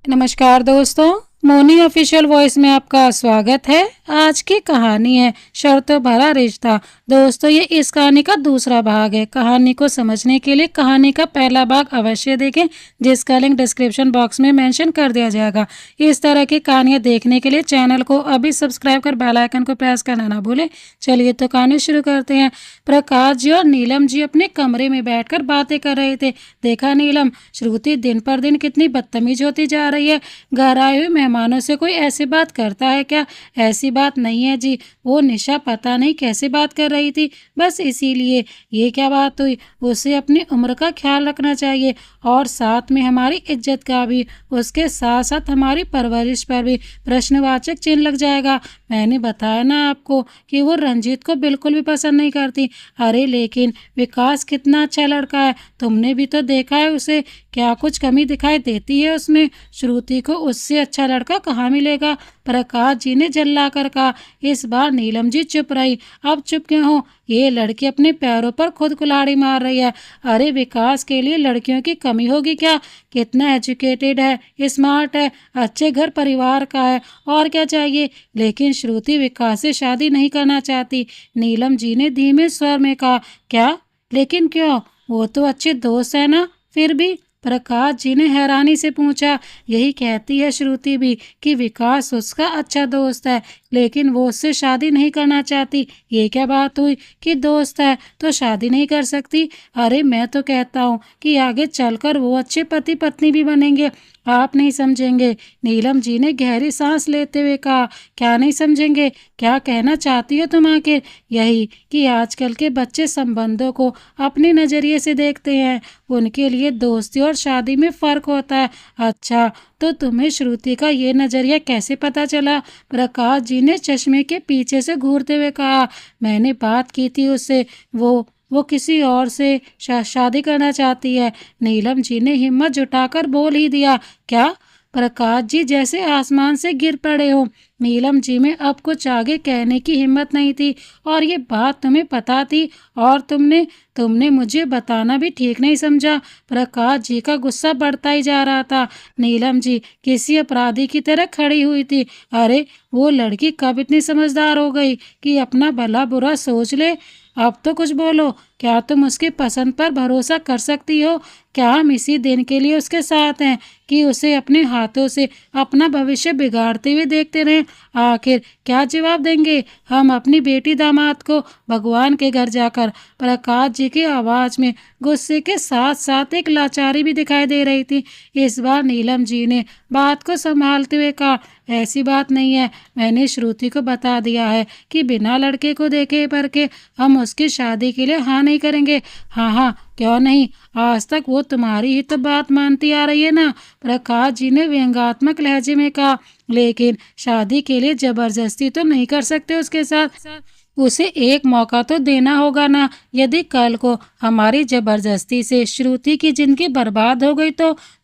नमस्कार दोस्तों, Moni official voice में आपका स्वागत है। आज की कहानी है शर्तों भरा रिश्ता। दोस्तों, ये इस कहानी का दूसरा भाग है। कहानी को समझने के लिए कहानी का पहला भाग अवश्य देखें, जिसका लिंक डिस्क्रिप्शन बॉक्स में मेंशन कर दिया जाएगा। इस तरह की कहानियाँ देखने के लिए चैनल को अभी सब्सक्राइब कर बेल आइकन को प्रेस करना ना भूलें। चलिए तो कहानी शुरू करते हैं। प्रकाश जी और नीलम जी अपने कमरे में बैठकर बातें कर रहे थे। देखा नीलम, श्रुति दिन पर दिन कितनी बदतमीज होती जा रही है। घर आए हुए मेहमानों से कोई ऐसी बात करता है क्या? ऐसी बात नहीं है जी, वो निशा पता नहीं कैसे बात कर रही थी, बस इसीलिए। ये क्या बात हुई? उसे अपनी उम्र का ख्याल रखना चाहिए और साथ में हमारी इज्जत का भी। उसके साथ साथ हमारी परवरिश पर भी प्रश्नवाचक चिन्ह लग जाएगा। मैंने बताया ना आपको कि वो रंजीत को बिल्कुल भी पसंद नहीं करती। अरे लेकिन विकास कितना अच्छा लड़का है, तुमने भी तो देखा है उसे। क्या कुछ कमी दिखाई देती है उसमें? श्रुति को उससे अच्छा लड़का कहाँ मिलेगा? प्रकाश जी ने जल्ला कर कहा। इस बार नीलम जी चुप रही। अब चुप क्यों हो? ये लड़की अपने पैरों पर खुद कुल्हाड़ी मार रही है। अरे विकास के लिए लड़कियों की कमी होगी क्या? कितना एजुकेटेड है, स्मार्ट है, अच्छे घर परिवार का है, और क्या चाहिए? लेकिन श्रुति विकास से शादी नहीं करना चाहती। नीलम जी ने धीमे स्वर में कहा। क्या? लेकिन क्यों? वो तो अच्छे दोस्त है ना। फिर भी? प्रकाश जी ने हैरानी से पूछा। यही कहती है श्रुति भी कि विकास उसका अच्छा दोस्त है, लेकिन वो उससे शादी नहीं करना चाहती। ये क्या बात हुई कि दोस्त है तो शादी नहीं कर सकती? अरे मैं तो कहता हूँ कि आगे चलकर वो अच्छे पति पत्नी भी बनेंगे। आप नहीं समझेंगे। नीलम जी ने गहरी सांस लेते हुए कहा। क्या नहीं समझेंगे? क्या कहना चाहती हो तुम आखिर? यही कि आजकल के बच्चे संबंधों को अपने नज़रिए से देखते हैं। उनके लिए दोस्ती और शादी में फ़र्क होता है। अच्छा, तो तुम्हें श्रुति का ये नज़रिया कैसे पता चला? प्रकाश जी ने चश्मे के पीछे से घूरते हुए कहा। मैंने बात की थी उससे। वो किसी और से शादी करना चाहती है। नीलम जी ने हिम्मत जुटाकर बोल ही दिया। क्या? प्रकाश जी जैसे आसमान से गिर पड़े हो। नीलम जी में अब कुछ आगे कहने की हिम्मत नहीं थी। और ये बात तुम्हें पता थी, और तुमने तुमने मुझे बताना भी ठीक नहीं समझा। प्रकाश जी का गुस्सा बढ़ता ही जा रहा था। नीलम जी किसी अपराधी की तरह खड़ी हुई थी। अरे वो लड़की कब इतनी समझदार हो गई कि अपना भला बुरा सोच ले? अब तो कुछ बोलो। क्या तुम उसकी पसंद पर भरोसा कर सकती हो? क्या हम इसी दिन के लिए उसके साथ हैं कि उसे अपने हाथों से अपना भविष्य बिगाड़ते हुए देखते रहें? आखिर क्या जवाब देंगे हम अपनी बेटी दामाद को भगवान के घर जाकर? प्रकाश जी की आवाज़ में गुस्से के साथ साथ एक लाचारी भी दिखाई दे रही थी। इस बार नीलम जी ने बात को संभालते हुए कहा। ऐसी बात नहीं है। मैंने श्रुति को बता दिया है कि बिना लड़के को देखे परखे हम उसकी शादी के लिए हाँ नहीं करेंगे। हाँ हाँ, क्यों नहीं? आज तक वो तुम्हारी ही तो बात मानती आ रही है ना। प्रकाश जी ने व्यंग्यात्मक लहजे में कहा। लेकिन शादी के लिए जबरदस्ती तो नहीं कर सकते उसके साथ। उसे एक मौका तो देना होगा ना। यदि कल को हमारी जबरदस्ती से श्रुति की जिंदगी बर्बाद हो गई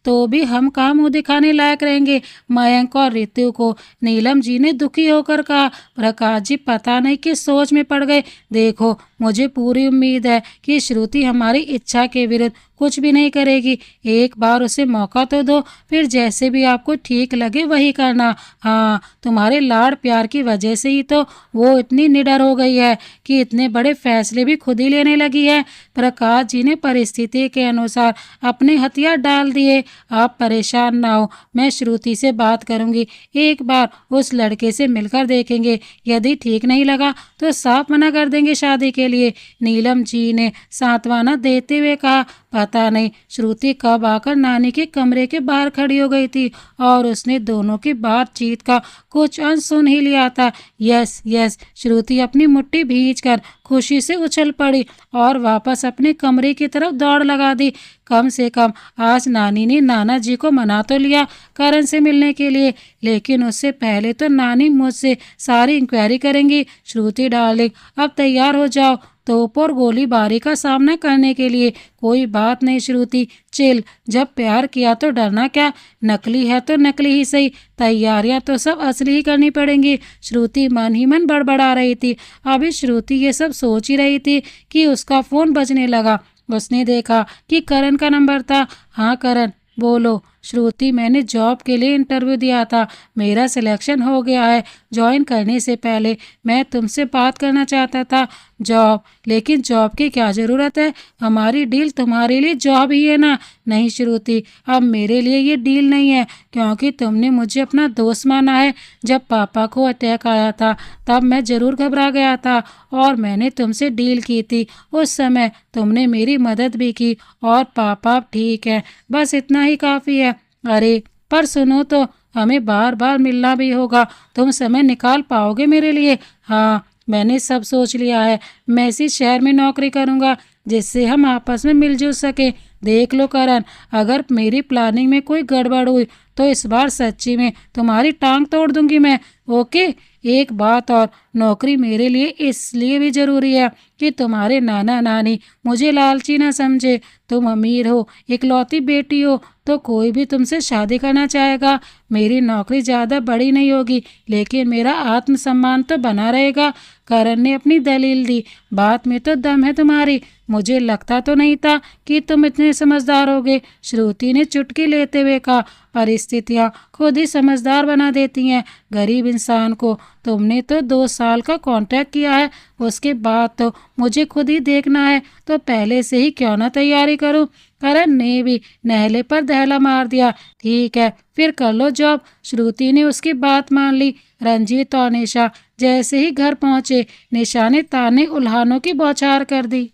तो भी हम कहाँ मुँह दिखाने लायक रहेंगे? मयंक और ऋतु को नीलम जी ने दुखी होकर कहा। प्रकाश जी पता नहीं किस सोच में पड़ गए। देखो, मुझे पूरी उम्मीद है कि श्रुति हमारी इच्छा के विरुद्ध कुछ भी नहीं करेगी। एक बार उसे मौका तो दो, फिर जैसे भी आपको ठीक लगे वही करना। हाँ, तुम्हारे लाड़ प्यार की वजह से ही तो वो इतनी निडर हो गई है कि इतने बड़े फैसले भी खुद ही लेने लगी है। प्रकाश जी ने परिस्थिति के अनुसार अपने हथियार डाल दिए। आप परेशान ना हो, मैं श्रुति से बात करूंगी। एक बार उस लड़के से मिलकर देखेंगे। यदि ठीक नहीं लगा तो साफ मना कर देंगे शादी के लिए। नीलम जी ने सांत्वना देते हुए कहा। पता नहीं श्रुति कब आकर नानी के कमरे के बाहर खड़ी हो गई थी और उसने दोनों की बातचीत का कुछ अंश सुन ही लिया था। यस यस, श्रुति अपनी मुट्ठी भींचकर खुशी से उछल पड़ी और वापस अपने कमरे की तरफ दौड़ लगा दी। कम से कम आज नानी ने नाना जी को मना तो लिया करण से मिलने के लिए, लेकिन उससे पहले तो नानी मुझसे सारी इंक्वायरी करेंगी। श्रुति डार्लिंग, अब तैयार हो जाओ तोप और गोलीबारी का सामना करने के लिए। कोई बात नहीं श्रुति, चिल। जब प्यार किया तो डरना क्या? नकली है तो नकली ही सही, तैयारियां तो सब असली ही करनी पड़ेंगी। श्रुति मन ही मन बड़बड़ा रही थी। अभी श्रुति ये सब सोच ही रही थी कि उसका फ़ोन बजने लगा। उसने देखा कि करण का नंबर था। हाँ करण, बोलो। श्रुति, मैंने जॉब के लिए इंटरव्यू दिया था, मेरा सिलेक्शन हो गया है। ज्वाइन करने से पहले मैं तुमसे बात करना चाहता था। जॉब? लेकिन जॉब की क्या ज़रूरत है? हमारी डील तुम्हारे लिए जॉब ही है ना। नहीं श्रुति, अब मेरे लिए ये डील नहीं है, क्योंकि तुमने मुझे अपना दोस्त माना है। जब पापा को अटैक आया था तब मैं ज़रूर घबरा गया था और मैंने तुमसे डील की थी। उस समय तुमने मेरी मदद भी की और पापा अब ठीक है। बस इतना ही काफ़ी है। अरे पर सुनो तो, हमें बार बार मिलना भी होगा। तुम समय निकाल पाओगे मेरे लिए? हाँ, मैंने सब सोच लिया है। मैं इसी शहर में नौकरी करूँगा जिससे हम आपस में मिलजुल सके। देख लो करण, अगर मेरी प्लानिंग में कोई गड़बड़ हुई तो इस बार सच्ची में तुम्हारी टांग तोड़ दूंगी मैं। ओके? एक बात और, नौकरी मेरे लिए इसलिए भी ज़रूरी है कि तुम्हारे नाना नानी मुझे लालची ना समझे। तुम अमीर हो, इकलौती बेटी हो, तो कोई भी तुमसे शादी करना चाहेगा। मेरी नौकरी ज़्यादा बड़ी नहीं होगी, लेकिन मेरा आत्मसम्मान तो बना रहेगा। करण ने अपनी दलील दी। बात में तो दम है तुम्हारी, मुझे लगता तो नहीं था कि तुम इतने समझदार होगे। श्रुति ने चुटकी लेते हुए कहा। परिस्थितियाँ खुद ही समझदार बना देती हैं गरीब इंसान को। तुमने तो 2 साल का कॉन्ट्रैक्ट किया है, उसके बाद तो मुझे खुद ही देखना है, तो पहले से ही क्यों ना तैयारी करूं। करण ने भी नहले पर दहला मार दिया। ठीक है, फिर कर लो जॉब। श्रुति ने उसकी बात मान ली। रंजीत और निशा जैसे ही घर पहुंचे, निशा ने ताने उल्हानों की बौछार कर दी।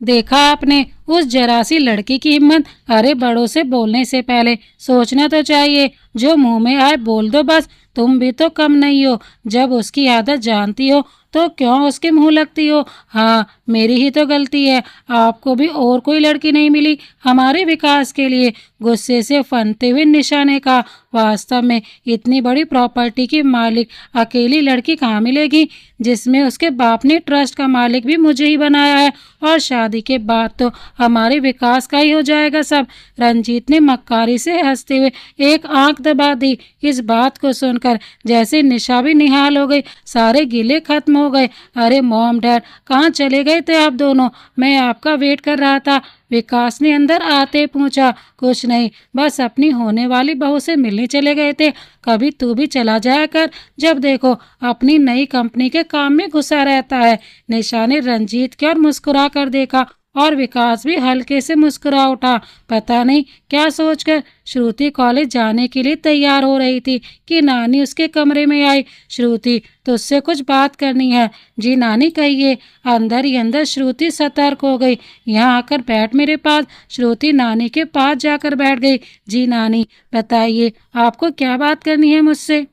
देखा आपने उस जरा सी लड़की की हिम्मत। अरे बड़ों से बोलने से पहले सोचना तो चाहिए। जो मुंह में आए बोल दो बस। तुम भी तो कम नहीं हो, जब उसकी आदत जानती हो तो क्यों उसके मुंह लगती हो। हाँ, मेरी ही तो गलती है। आपको भी और कोई लड़की नहीं मिली हमारे विकास के लिए? गुस्से से फनते हुए निशा ने कहा। वास्तव में इतनी बड़ी प्रॉपर्टी की मालिक अकेली लड़की कहाँ मिलेगी, जिसमें उसके बाप ने ट्रस्ट का मालिक भी मुझे ही बनाया है, और शादी के बाद तो हमारे विकास का ही हो जाएगा सब। रंजीत ने मक्कारी से हंसते हुए एक आंख दबा दी। इस बात को सुनकर जैसे निशा भी निहाल हो गई, सारे गिले खत्म हो गए। अरे मॉम डैड, कहाँ चले गए थे आप दोनों? मैं आपका वेट कर रहा था। विकास ने अंदर आते पूछा। कुछ नहीं, बस अपनी होने वाली बहू से मिलने चले गए थे। कभी तू भी चला जाया कर, जब देखो अपनी नई कंपनी के काम में घुसा रहता है। निशा ने रंजीत की ओर मुस्कुरा कर देखा और विकास भी हल्के से मुस्कुरा उठा। पता नहीं क्या सोचकर श्रुति कॉलेज जाने के लिए तैयार हो रही थी कि नानी उसके कमरे में आई। श्रुति, तुझसे कुछ बात करनी है। जी नानी, कहिए। अंदर ही अंदर श्रुति सतर्क हो गई। यहाँ आकर बैठ मेरे पास। श्रुति नानी के पास जाकर बैठ गई। जी नानी, बताइए आपको क्या बात करनी है मुझसे?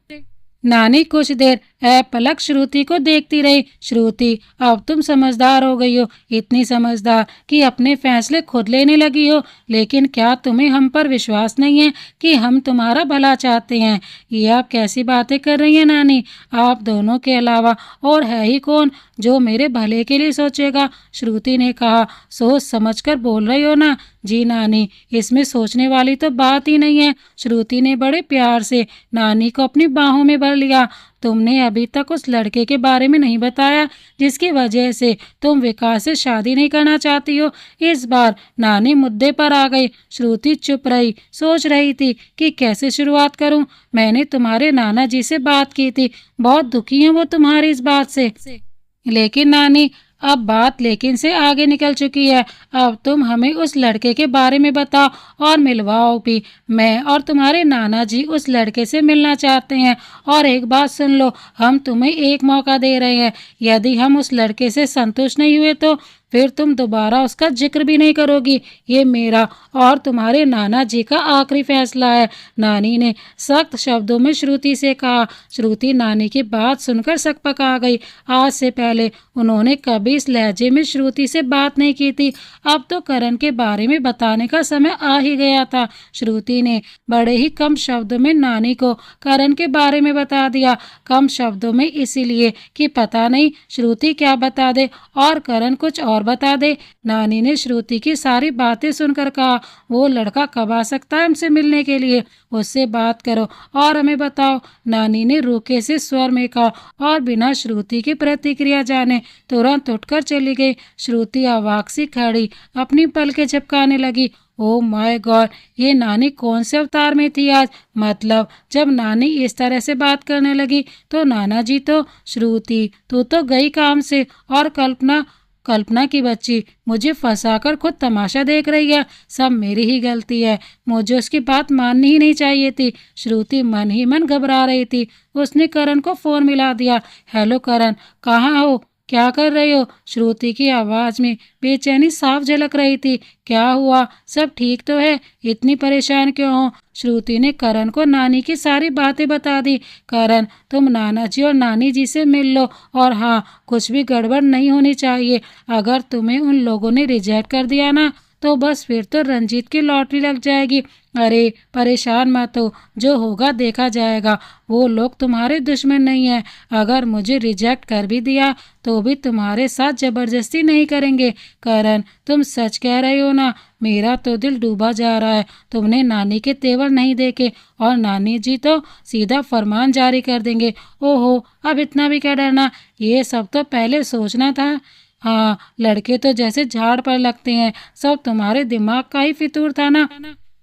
नानी कुछ देर पलक श्रुति को देखती रही। श्रुति, अब तुम समझदार हो गई हो, इतनी समझदार कि अपने फैसले खुद लेने लगी हो। लेकिन क्या तुम्हें हम पर विश्वास नहीं है कि हम तुम्हारा भला चाहते हैं? ये आप कैसी बातें कर रही हैं नानी? आप दोनों के अलावा और है ही कौन जो मेरे भले के लिए सोचेगा? श्रुति ने कहा। सोच समझ कर बोल रही हो ना? जी नानी, इसमें सोचने वाली तो बात ही नहीं है। श्रुति ने बड़े प्यार से नानी को अपनी बाहों में भर लिया। तुमने अभी तक उस लड़के के बारे में नहीं बताया जिसकी वजह से तुम विकास से शादी नहीं करना चाहती हो। इस बार नानी मुद्दे पर आ गई। श्रुति चुप रही, सोच रही थी कि कैसे शुरुआत करूं। मैंने तुम्हारे नाना जी से बात की थी, बहुत दुखी हैं वो तुम्हारी इस बात से। लेकिन नानी, अब बात लेकिन से आगे निकल चुकी है। अब तुम हमें उस लड़के के बारे में बताओ और मिलवाओ भी। मैं और तुम्हारे नाना जी उस लड़के से मिलना चाहते हैं। और एक बात सुन लो, हम तुम्हें एक मौका दे रहे हैं। यदि हम उस लड़के से संतुष्ट नहीं हुए तो फिर तुम दोबारा उसका जिक्र भी नहीं करोगी। ये मेरा और तुम्हारे नाना जी का आखिरी फैसला है। नानी ने सख्त शब्दों में श्रुति से कहा। श्रुति नानी की बात सुनकर सकपका गई। आज से पहले उन्होंने कभी इस लहजे में श्रुति से बात नहीं की थी। अब तो करण के बारे में बताने का समय आ ही गया था। श्रुति ने बड़े ही कम शब्दों में नानी को करण के बारे में बता दिया। कम शब्दों में इसीलिए कि पता नहीं श्रुति क्या बता दे और करण कुछ और बता दे। नानी ने श्रुति की सारी बातें सुनकर कहा, वो लड़का कब आ सकता है हमसे मिलने के लिए? उससे बात करो और हमें बताओ। नानी ने रूखे से स्वर में कहा और बिना श्रुति की प्रतिक्रिया जाने तुरंत उठकर चली गई। श्रुति अवाक सी खड़ी अपनी पलकें झपकाने लगी। ओ माय गॉड, ये नानी कौन से अवतार में थी आज। मतलब जब नानी इस तरह से बात करने लगी तो नाना जी तो, श्रुति तू तो गई काम से, और कल्पना, कल्पना की बच्ची मुझे फंसाकर खुद तमाशा देख रही है। सब मेरी ही गलती है, मुझे उसकी बात माननी ही नहीं चाहिए थी। श्रुति मन ही मन घबरा रही थी। उसने करण को फोन मिला दिया। हेलो करण, कहाँ हो, क्या कर रहे हो। श्रुति की आवाज में बेचैनी साफ झलक रही थी। क्या हुआ, सब ठीक तो है, इतनी परेशान क्यों हो। श्रुति ने करण को नानी की सारी बातें बता दी। करण, तुम नाना जी और नानी जी से मिल लो, और हाँ, कुछ भी गड़बड़ नहीं होनी चाहिए। अगर तुम्हें उन लोगों ने रिजेक्ट कर दिया ना, तो बस फिर तो रंजीत की लॉटरी लग जाएगी। अरे परेशान मत हो, जो होगा देखा जाएगा। वो लोग तुम्हारे दुश्मन नहीं है। अगर मुझे रिजेक्ट कर भी दिया तो भी तुम्हारे साथ जबरदस्ती नहीं करेंगे। करण, तुम सच कह रहे हो ना। मेरा तो दिल डूबा जा रहा है। तुमने नानी के तेवर नहीं देखे, और नानी जी तो सीधा फरमान जारी कर देंगे। ओहो, अब इतना भी क्या डरना, ये सब तो पहले सोचना था। हाँ, लड़के तो जैसे झाड़ पर लगते हैं, सब तुम्हारे दिमाग का ही फितूर था ना।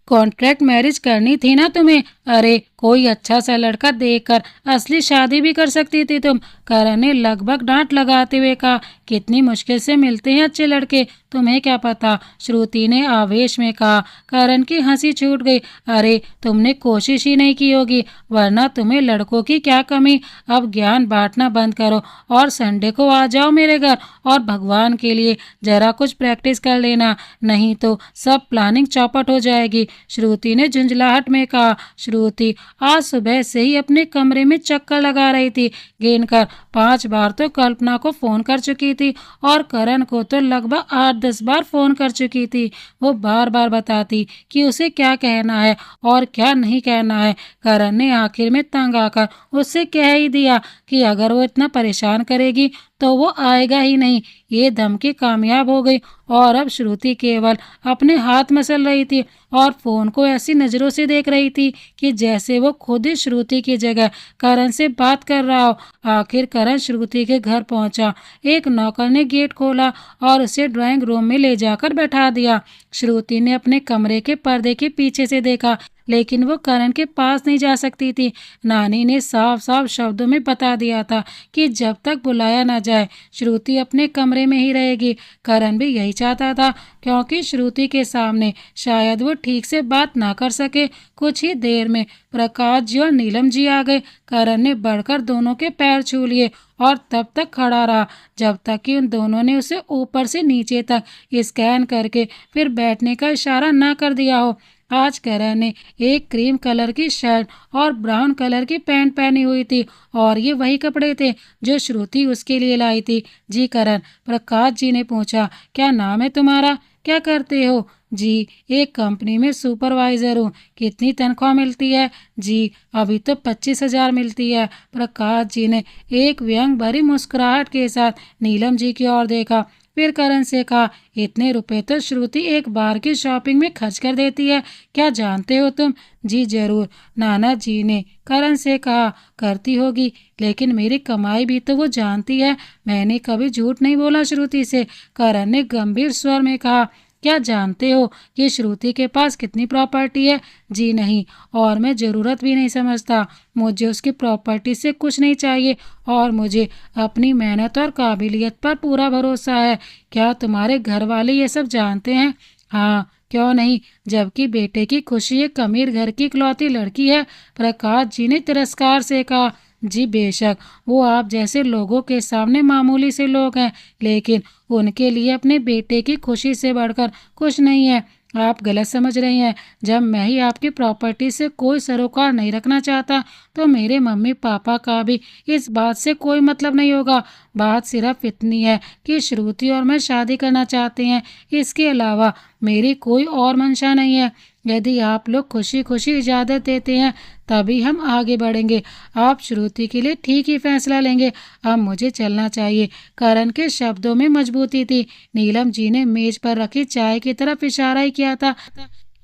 कॉन्ट्रैक्ट मैरिज करनी थी ना तुम्हें। अरे कोई अच्छा सा लड़का देखकर असली शादी भी कर सकती थी तुम। करण ने लगभग डांट लगाते हुए कहा। कितनी मुश्किल से मिलते हैं अच्छे लड़के, तुम्हें क्या पता, श्रुति ने आवेश में कहा। करण की हंसी छूट गई। अरे तुमने कोशिश ही नहीं की होगी, वरना तुम्हें लड़कों की क्या कमी। अब ज्ञान बांटना बंद करो और संडे को आ जाओ मेरे घर, और भगवान के लिए जरा कुछ प्रैक्टिस कर लेना, नहीं तो सब प्लानिंग चौपट हो जाएगी। श्रुति ने झुंझलाहट में कहा। श्रुति आज सुबह से ही अपने कमरे में चक्कर लगा रही थी। गिनकर 5 बार तो कल्पना को फोन कर चुकी थी, और करण को तो लगभग 8-10 बार फोन कर चुकी थी। वो बार बार बताती कि उसे क्या कहना है और क्या नहीं कहना है। करण ने आखिर में तंग आकर उससे कह ही दिया कि अगर वो इतना परेशान करेगी तो वो आएगा ही नहीं। ये धमकी कामयाब हो गई, और अब श्रुति केवल अपने हाथ मसल रही थी और फोन को ऐसी नज़रों से देख रही थी कि जैसे वो खुद ही श्रुति की जगह करण से बात कर रहा हो। आखिर करण श्रुति के घर पहुंचा। एक नौकर ने गेट खोला और उसे ड्राइंग रूम में ले जाकर बैठा दिया। श्रुति ने अपने कमरे के पर्दे के पीछे से देखा, लेकिन वो करण के पास नहीं जा सकती थी। नानी ने साफ साफ शब्दों में बता दिया था कि जब तक बुलाया ना जाए श्रुति अपने कमरे में ही रहेगी। करण भी यही चाहता था, क्योंकि श्रुति के सामने शायद वो ठीक से बात ना कर सके। कुछ ही देर में प्रकाश जी और नीलम जी आ गए। करण ने बढ़कर दोनों के पैर छू लिए और तब तक खड़ा रहा जब तक कि उन दोनों ने उसे ऊपर से नीचे तक स्कैन करके फिर बैठने का इशारा ना कर दिया हो। आज करण ने एक क्रीम कलर की शर्ट और ब्राउन कलर की पैंट पहनी हुई थी, और ये वही कपड़े थे जो श्रुति उसके लिए लाई थी। जी करण, प्रकाश जी ने पूछा। क्या नाम है तुम्हारा, क्या करते हो। जी, एक कंपनी में सुपरवाइजर हूँ। कितनी तनख्वाह मिलती है। जी, अभी तो 25,000 मिलती है। प्रकाश जी ने एक व्यंग भरी मुस्कुराहट के साथ नीलम जी की ओर देखा, फिर करण से कहा। इतने रुपए तो श्रुति एक बार की शॉपिंग में खर्च कर देती है, क्या जानते हो तुम। जी जरूर, नाना जी ने करण से कहा। करती होगी, लेकिन मेरी कमाई भी तो वो जानती है। मैंने कभी झूठ नहीं बोला श्रुति से। करण ने गंभीर स्वर में कहा। क्या जानते हो कि श्रुति के पास कितनी प्रॉपर्टी है। जी नहीं, और मैं ज़रूरत भी नहीं समझता। मुझे उसकी प्रॉपर्टी से कुछ नहीं चाहिए, और मुझे अपनी मेहनत और काबिलियत पर पूरा भरोसा है। क्या तुम्हारे घर वाले ये सब जानते हैं। हाँ, क्यों नहीं, जबकि बेटे की खुशी एक अमीर घर की इकलौती लड़की है। प्रकाश जी ने तिरस्कार से कहा। जी बेशक, वो आप जैसे लोगों के सामने मामूली से लोग हैं, लेकिन उनके लिए अपने बेटे की खुशी से बढ़कर कुछ नहीं है। आप गलत समझ रही हैं। जब मैं ही आपकी प्रॉपर्टी से कोई सरोकार नहीं रखना चाहता, तो मेरे मम्मी पापा का भी इस बात से कोई मतलब नहीं होगा। बात सिर्फ इतनी है कि श्रुति और मैं शादी करना चाहते हैं। इसके अलावा मेरी कोई और मंशा नहीं है। यदि आप लोग खुशी खुशी इजाज़त देते हैं, तभी हम आगे बढ़ेंगे। आप श्रुति के लिए ठीक ही फैसला लेंगे। अब मुझे चलना चाहिए। करण के शब्दों में मजबूती थी। नीलम जी ने मेज पर रखी चाय की तरफ इशारा ही किया था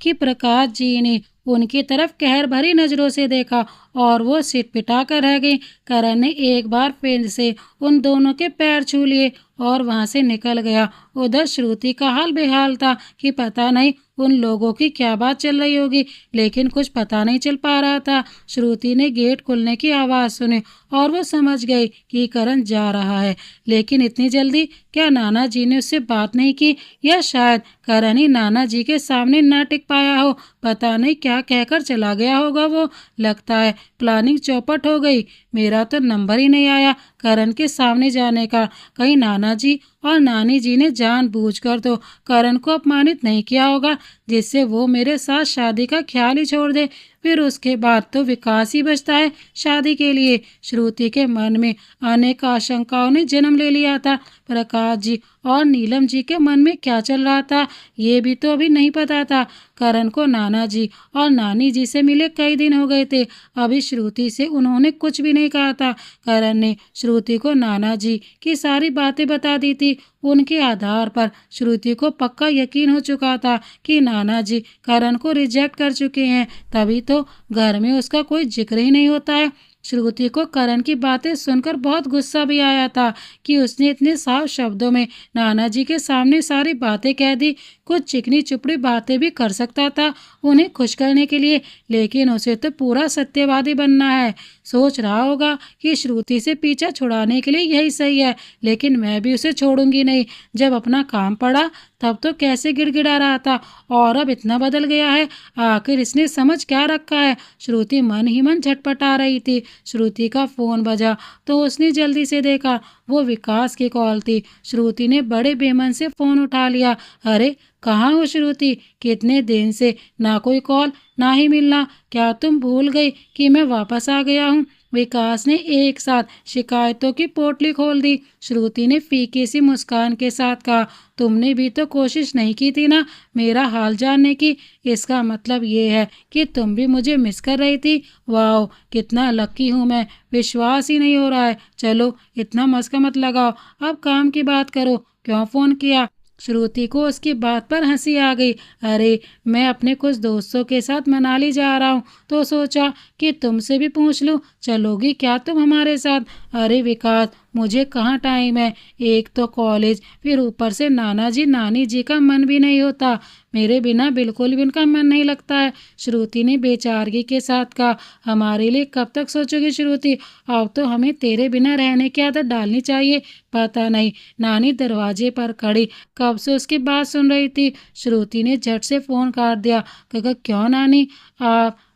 कि प्रकाश जी ने उनकी तरफ कहर भरी नजरों से देखा, और वो सिटपिटा कर रह गई। करण ने एक बार फिर से उन दोनों के पैर छू लिए और वहां से निकल गया। उधर श्रुति का हाल बेहाल था कि पता नहीं उन लोगों की क्या बात चल रही होगी, लेकिन कुछ पता नहीं चल पा रहा था। श्रुति ने गेट खुलने की आवाज़ सुनी और वो समझ गई कि करण जा रहा है, लेकिन इतनी जल्दी? क्या नाना जी ने उससे बात नहीं की, या शायद करण ही नाना जी के सामने ना टिक पाया हो। पता नहीं क्या कहकर चला गया होगा वो। लगता है प्लानिंग चौपट हो गई। मेरा तो नंबर ही नहीं आया करण के सामने जाने का। कहीं नाना जी और नानी जी ने जानबूझकर तो करण को अपमानित नहीं किया होगा, जिससे वो मेरे साथ शादी का ख्याल ही छोड़ दे। फिर उसके बाद तो विकास ही बचता है शादी के लिए। श्रुति के मन में अनेक आशंकाओं ने जन्म ले लिया था। प्रकाश जी और नीलम जी के मन में क्या चल रहा था, ये भी तो अभी नहीं पता था। करण को नाना जी और नानी जी से मिले कई दिन हो गए थे, अभी श्रुति से उन्होंने कुछ भी नहीं कहा था। करण ने श्रुति को नाना जी की सारी बातें बता दी थी। उनके आधार पर श्रुति को पक्का यकीन हो चुका था कि नाना जी करण को रिजेक्ट कर चुके हैं, तभी तो घर में उसका कोई जिक्र ही नहीं होता है। श्रुति को करण की बातें सुनकर बहुत गुस्सा भी आया था कि उसने इतने साफ शब्दों में नाना जी के सामने सारी बातें कह दी। कुछ चिकनी चुपड़ी बातें भी कर सकता था उन्हें खुश करने के लिए, लेकिन उसे तो पूरा सत्यवादी बनना है। सोच रहा होगा कि श्रुति से पीछा छुड़ाने के लिए यही सही है, लेकिन मैं भी उसे छोड़ूंगी नहीं। जब अपना काम पड़ा तब तो कैसे गिड़गिड़ा रहा था, और अब इतना बदल गया है। आखिर इसने समझ क्या रखा है। श्रुति मन ही मन झटपटा रही थी। श्रुति का फोन बजा तो उसने जल्दी से देखा, वो विकास की कॉल थी। श्रुति ने बड़े बेमन से फोन उठा लिया। अरे कहाँ हो श्रुति, कितने दिन से ना कोई कॉल ना ही मिलना। क्या तुम भूल गई कि मैं वापस आ गया हूँ? विकास ने एक साथ शिकायतों की पोटली खोल दी। श्रुति ने फीकी सी मुस्कान के साथ कहा, तुमने भी तो कोशिश नहीं की थी ना मेरा हाल जानने की। इसका मतलब ये है कि तुम भी मुझे मिस कर रही थी। वाह कितना लकी हूँ मैं, विश्वास ही नहीं हो रहा है। चलो इतना मस्का मत लगाओ, अब काम की बात करो। क्यों फ़ोन किया? श्रुति को उसकी बात पर हंसी आ गई। अरे मैं अपने कुछ दोस्तों के साथ मनाली जा रहा हूँ, तो सोचा कि तुमसे भी पूछ लूँ, चलोगी क्या तुम हमारे साथ? अरे विकास मुझे कहाँ टाइम है, एक तो कॉलेज, फिर ऊपर से नाना जी नानी जी का मन भी नहीं होता। मेरे बिना बिल्कुल भी उनका मन नहीं लगता है। श्रुति ने बेचारगी के साथ कहा, हमारे लिए कब तक सोचोगी श्रुति? अब तो हमें तेरे बिना रहने की आदत डालनी चाहिए। पता नहीं नानी दरवाजे पर खड़ी कब से उसकी बात सुन रही थी। श्रुति ने झट से फोन काट दिया। कहा, क्यों नानी,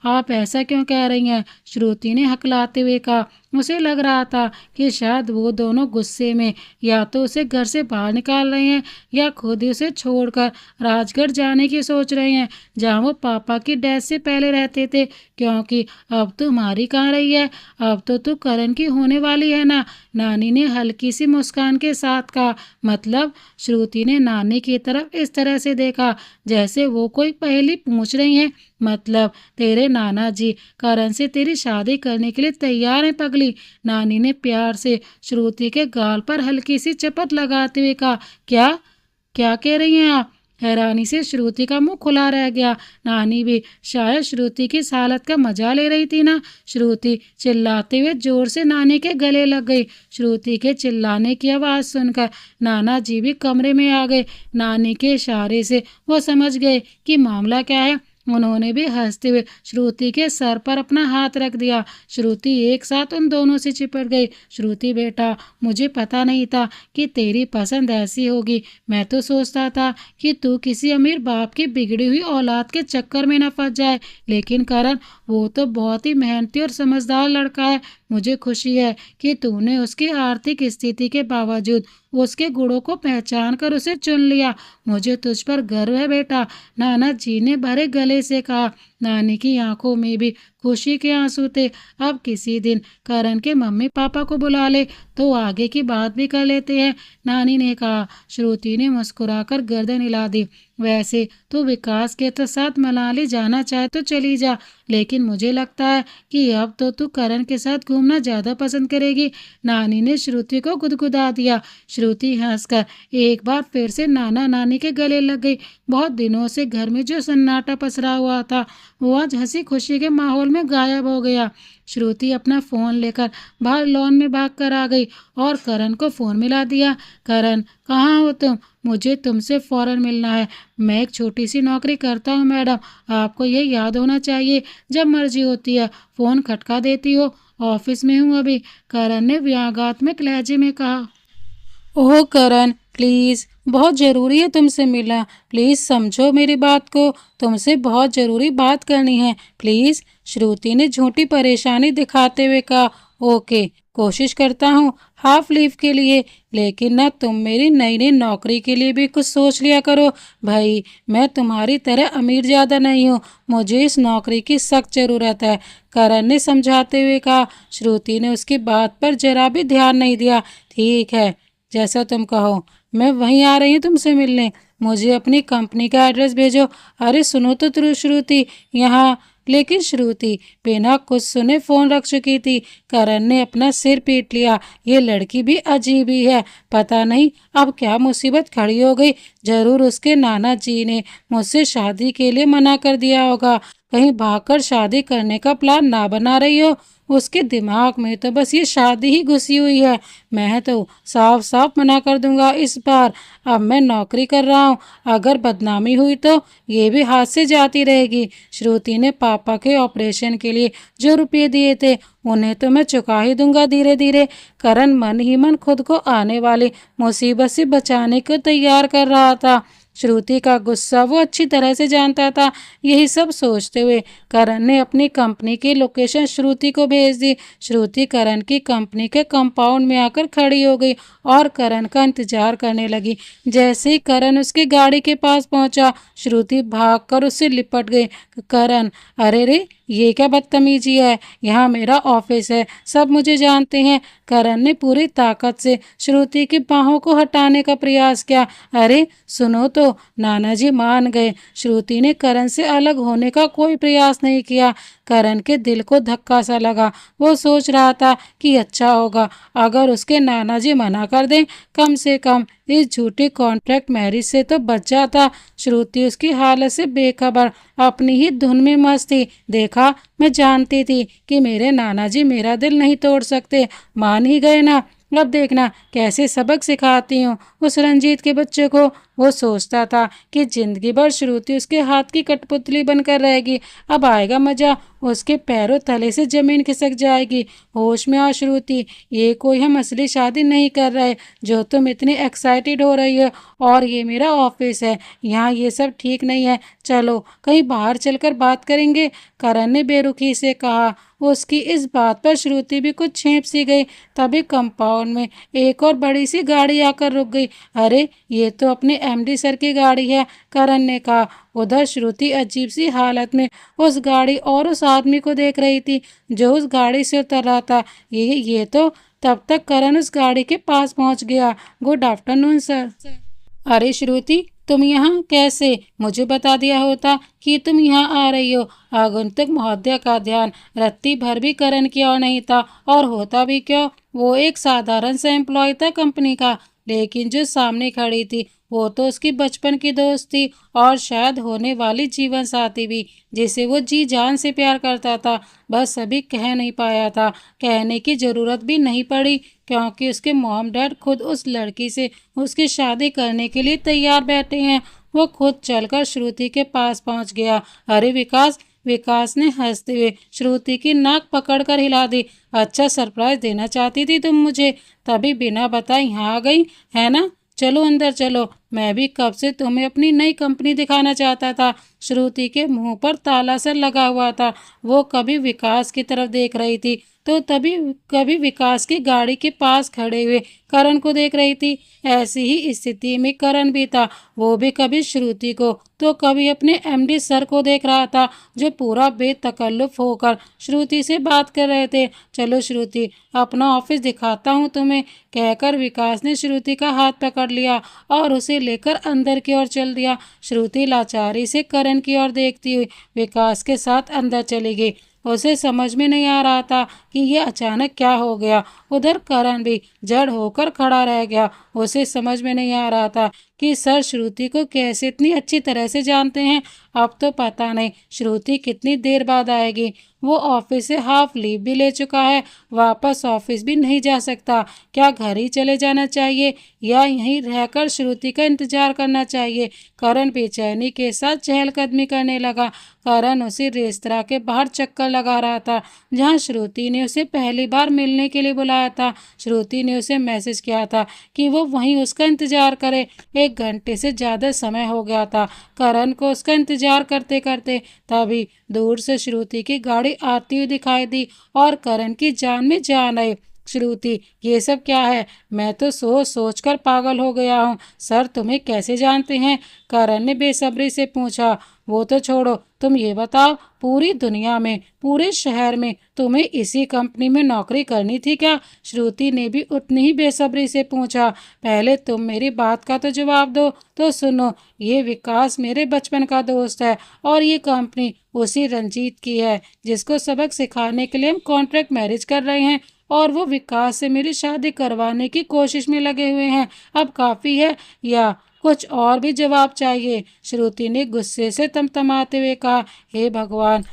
आप ऐसा क्यों कह रही हैं? श्रुति ने हकलाते हुए कहा। उसे लग रहा था कि शायद वो दोनों गुस्से में या तो उसे घर से बाहर निकाल रहे हैं, या खुद ही उसे छोड़कर राजगढ़ जाने की सोच रहे हैं, जहाँ वो पापा की डेथ से पहले रहते थे। क्योंकि अब तुम्हारी कहाँ रही है, अब तो तू करण की होने वाली है ना? नानी ने हल्की सी मुस्कान के साथ कहा। मतलब? श्रुति ने नानी की तरफ इस तरह से देखा जैसे वो कोई पहेली पूछ रही हैं। मतलब तेरे नाना जी करण से तेरी शादी करने के लिए तैयार हैं पगली। नानी ने प्यार से श्रुति के गाल पर हल्की सी चपत लगाते हुए कहा। क्या क्या कह रही हैं आप? हैरानी से श्रुति का मुंह खुला रह गया। नानी भी शायद श्रुति की इस हालत का मजा ले रही थी ना। श्रुति चिल्लाते हुए जोर से नानी के गले लग गई। श्रुति के चिल्लाने की आवाज़ सुनकर नाना जी भी कमरे में आ गए। नानी के इशारे से वो समझ गए कि मामला क्या है। उन्होंने भी हंसते हुए श्रुति के सर पर अपना हाथ रख दिया। श्रुति एक साथ उन दोनों से चिपट गई। श्रुति बेटा, मुझे पता नहीं था कि तेरी पसंद ऐसी होगी। मैं तो सोचता था कि तू किसी अमीर बाप की बिगड़ी हुई औलाद के चक्कर में न फंस जाए, लेकिन करण वो तो बहुत ही मेहनती और समझदार लड़का है। मुझे खुशी है कि तूने उसकी आर्थिक स्थिति के बावजूद उसके गुणों को पहचान कर उसे चुन लिया। मुझे तुझ पर गर्व है बेटा, नाना जी ने भरे गले से कहा। नानी की आंखों में भी खुशी के आंसू थे। अब किसी दिन करण के मम्मी पापा को बुला ले तो आगे की बात भी कर लेते हैं, नानी ने कहा। श्रुति ने मुस्कुराकर गर्दन हिला दी। वैसे तो विकास के तो साथ मनाली जाना चाहे तो चली जा, लेकिन मुझे लगता है कि अब तो तू करण के साथ घूमना ज़्यादा पसंद करेगी, नानी ने श्रुति को गुदगुदा दिया। श्रुति हंसकर एक बार फिर से नाना नानी के गले लग गई। बहुत दिनों से घर में जो सन्नाटा पसरा हुआ था वो आज हंसी खुशी के माहौल में गायब हो गया। श्रुति अपना फ़ोन लेकर बाहर लॉन में भाग कर आ गई और करण को फ़ोन मिला दिया। करण, कहाँ हो तुम? मुझे तुमसे फ़ौरन मिलना है। मैं एक छोटी सी नौकरी करता हूँ मैडम, आपको ये याद होना चाहिए। जब मर्जी होती है फ़ोन खटका देती हो। ऑफिस में हूँ अभी, करण ने व्यंग्यात्मक लहजे में कहा। ओह करण, प्लीज़, बहुत ज़रूरी है तुमसे मिलना। प्लीज़ समझो मेरी बात को, तुमसे बहुत ज़रूरी बात करनी है, प्लीज़। श्रुति ने झूठी परेशानी दिखाते हुए कहा। ओके, कोशिश करता हूँ हाफ लीव के लिए, लेकिन ना तुम मेरी नई नई नौकरी के लिए भी कुछ सोच लिया करो भाई। मैं तुम्हारी तरह अमीर ज़्यादा नहीं हूँ, मुझे इस नौकरी की सख्त ज़रूरत है, करण ने समझाते हुए कहा। श्रुति ने उसकी बात पर जरा भी ध्यान नहीं दिया। ठीक है, जैसा तुम कहो, मैं वहीं आ रही हूँ तुमसे मिलने। मुझे अपनी कंपनी का एड्रेस भेजो। अरे सुनो तो श्रुति, यहाँ। लेकिन श्रुति बिना कुछ सुने फोन रख चुकी थी। करण ने अपना सिर पीट लिया। ये लड़की भी अजीब ही है, पता नहीं अब क्या मुसीबत खड़ी हो गई। जरूर उसके नाना जी ने मुझसे शादी के लिए मना कर दिया होगा। कहीं भागकर शादी करने का प्लान ना बना रही हो। उसके दिमाग में तो बस ये शादी ही घुसी हुई है। मैं तो साफ साफ मना कर दूंगा इस बार। अब मैं नौकरी कर रहा हूँ, अगर बदनामी हुई तो ये भी हाथ से जाती रहेगी। श्रुति ने पापा के ऑपरेशन के लिए जो रुपये दिए थे उन्हें तो मैं चुका ही दूंगा धीरे धीरे। करण मन ही मन खुद को आने वाली मुसीबत से बचाने को तैयार कर रहा था। श्रुति का गुस्सा वो अच्छी तरह से जानता था। यही सब सोचते हुए करण ने अपनी कंपनी की लोकेशन श्रुति को भेज दी। श्रुति करण की कंपनी के कंपाउंड में आकर खड़ी हो गई और करण का इंतजार करने लगी। जैसे ही करण उसकी गाड़ी के पास पहुंचा, श्रुति भागकर उससे लिपट गई। करण, अरे रे, ये क्या बदतमीजी है, यहाँ मेरा ऑफिस है, सब मुझे जानते हैं। करण ने पूरी ताकत से श्रुति की बाहों को हटाने का प्रयास किया। अरे सुनो तो, नाना जी मान गए। श्रुति ने करण से अलग होने का कोई प्रयास नहीं किया। करण के दिल को धक्का सा लगा। वो सोच रहा था कि अच्छा होगा अगर उसके नाना जी मना कर दें, कम से कम इस झूठी कॉन्ट्रैक्ट मैरिज से तो बच जाता। श्रुति उसकी हालत से बेखबर अपनी ही धुन में मस्त थी। देखा, मैं जानती थी कि मेरे नाना जी मेरा दिल नहीं तोड़ सकते, मान ही गए ना। अब देखना कैसे सबक सिखाती हूँ उस रंजीत के बच्चे को। वो सोचता था कि जिंदगी भर श्रुति उसके हाथ की कठपुतली बनकर रहेगी। अब आएगा मजा, उसके पैरों तले से जमीन खिसक जाएगी। होश में आ श्रुति, ये कोई हम असली शादी नहीं कर रहे जो तुम इतनी एक्साइटेड हो रही हो। और ये मेरा ऑफिस है, यहाँ ये सब ठीक नहीं है। चलो कहीं बाहर चलकर बात करेंगे, करण ने बेरुखी से कहा। उसकी इस बात पर श्रुति भी कुछ छेप सी गई। तभी कंपाउंड में एक और बड़ी सी गाड़ी आकर रुक गई। अरे ये तो अपने एमडी सर की गाड़ी है, करण ने कहा। उधर श्रुति अजीब सी हालत में उस गाड़ी और उस आदमी को देख रही थी जो उस गाड़ी से उतर रहा था। ये तो तब तक करण उस गाड़ी के पास पहुंच गया। Good afternoon sir. अरे श्रुति, तुम यहाँ कैसे? मुझे बता दिया होता कि तुम यहाँ आ रही हो। आगंतुक महोदय का ध्यान रत्ती भर भी करण की ओर नहीं था। और होता भी क्यों, वो एक साधारण सा एम्प्लॉय था कंपनी का। लेकिन जो सामने खड़ी थी वो तो उसकी बचपन की दोस्त थी और शायद होने वाली जीवन साथी भी, जिसे वो जी जान से प्यार करता था। बस अभी कह नहीं पाया था, कहने की जरूरत भी नहीं पड़ी क्योंकि उसके मॉम डैड खुद उस लड़की से उसकी शादी करने के लिए तैयार बैठे हैं। वो खुद चलकर श्रुति के पास पहुंच गया। अरे विकास, विकास ने हंसते हुए श्रुति की नाक पकड़कर हिला दी। अच्छा सरप्राइज देना चाहती थी तुम मुझे, तभी बिना बताए यहाँ आ गई है ना। चलो अंदर चलो, मैं भी कब से तुम्हें अपनी नई कंपनी दिखाना चाहता था। श्रुति के मुंह पर ताला सा लगा हुआ था। वो कभी विकास की तरफ देख रही थी तो तभी कभी विकास की गाड़ी के पास खड़े हुए करण को देख रही थी। ऐसी ही स्थिति में करण भी था। वो भी कभी श्रुति को तो कभी अपने एमडी सर को देख रहा था जो पूरा बेतकल्लुफ होकर श्रुति से बात कर रहे थे। चलो श्रुति, अपना ऑफिस दिखाता हूँ तुम्हें, कहकर विकास ने श्रुति का हाथ पकड़ लिया और उसे लेकर अंदर की ओर चल दिया। श्रुति लाचारी से करण की ओर देखती हुई विकास के साथ अंदर चली गई। उसे समझ में नहीं आ रहा था कि यह अचानक क्या हो गया। उधर करण भी जड़ होकर खड़ा रह गया। उसे समझ में नहीं आ रहा था कि सर श्रुति को कैसे इतनी अच्छी तरह से जानते हैं। अब तो पता नहीं श्रुति कितनी देर बाद आएगी। वो ऑफिस से हाफ लीव भी ले चुका है, वापस ऑफिस भी नहीं जा सकता। क्या घर ही चले जाना चाहिए या यहीं रहकर श्रुति का इंतजार करना चाहिए? करण बेचैनी के साथ चहलकदमी करने लगा। करण उसी रेस्तरां के बाहर चक्कर लगा रहा था जहां श्रुति ने उसे पहली बार मिलने के लिए बुलाया था। श्रुति ने उसे मैसेज किया था कि वो वहीं उसका इंतजार करे। 1 घंटे से ज़्यादा समय हो गया था करण को उसका इंतजार करते करते। तभी दूर से श्रुति की गाड़ी आती हुई दिखाई दी और करण की जान में जान आई। श्रुति, ये सब क्या है? मैं तो सोच सोच कर पागल हो गया हूँ। सर तुम्हें कैसे जानते हैं? करण ने बेसब्री से पूछा। वो तो छोड़ो, तुम ये बताओ, पूरी दुनिया में, पूरे शहर में तुम्हें इसी कंपनी में नौकरी करनी थी क्या? श्रुति ने भी उतनी ही बेसब्री से पूछा। पहले तुम मेरी बात का तो जवाब दो। तो सुनो, ये विकास मेरे बचपन का दोस्त है और ये कंपनी उसी रंजीत की है जिसको सबक सिखाने के लिए हम कॉन्ट्रैक्ट मैरिज कर रहे हैं और वो विकास से मेरी शादी करवाने की कोशिश में लगे हुए हैं। अब काफ़ी है या कुछ और भी जवाब चाहिए? श्रुति ने गुस्से से तमतमाते हुए कहा। हे भगवान!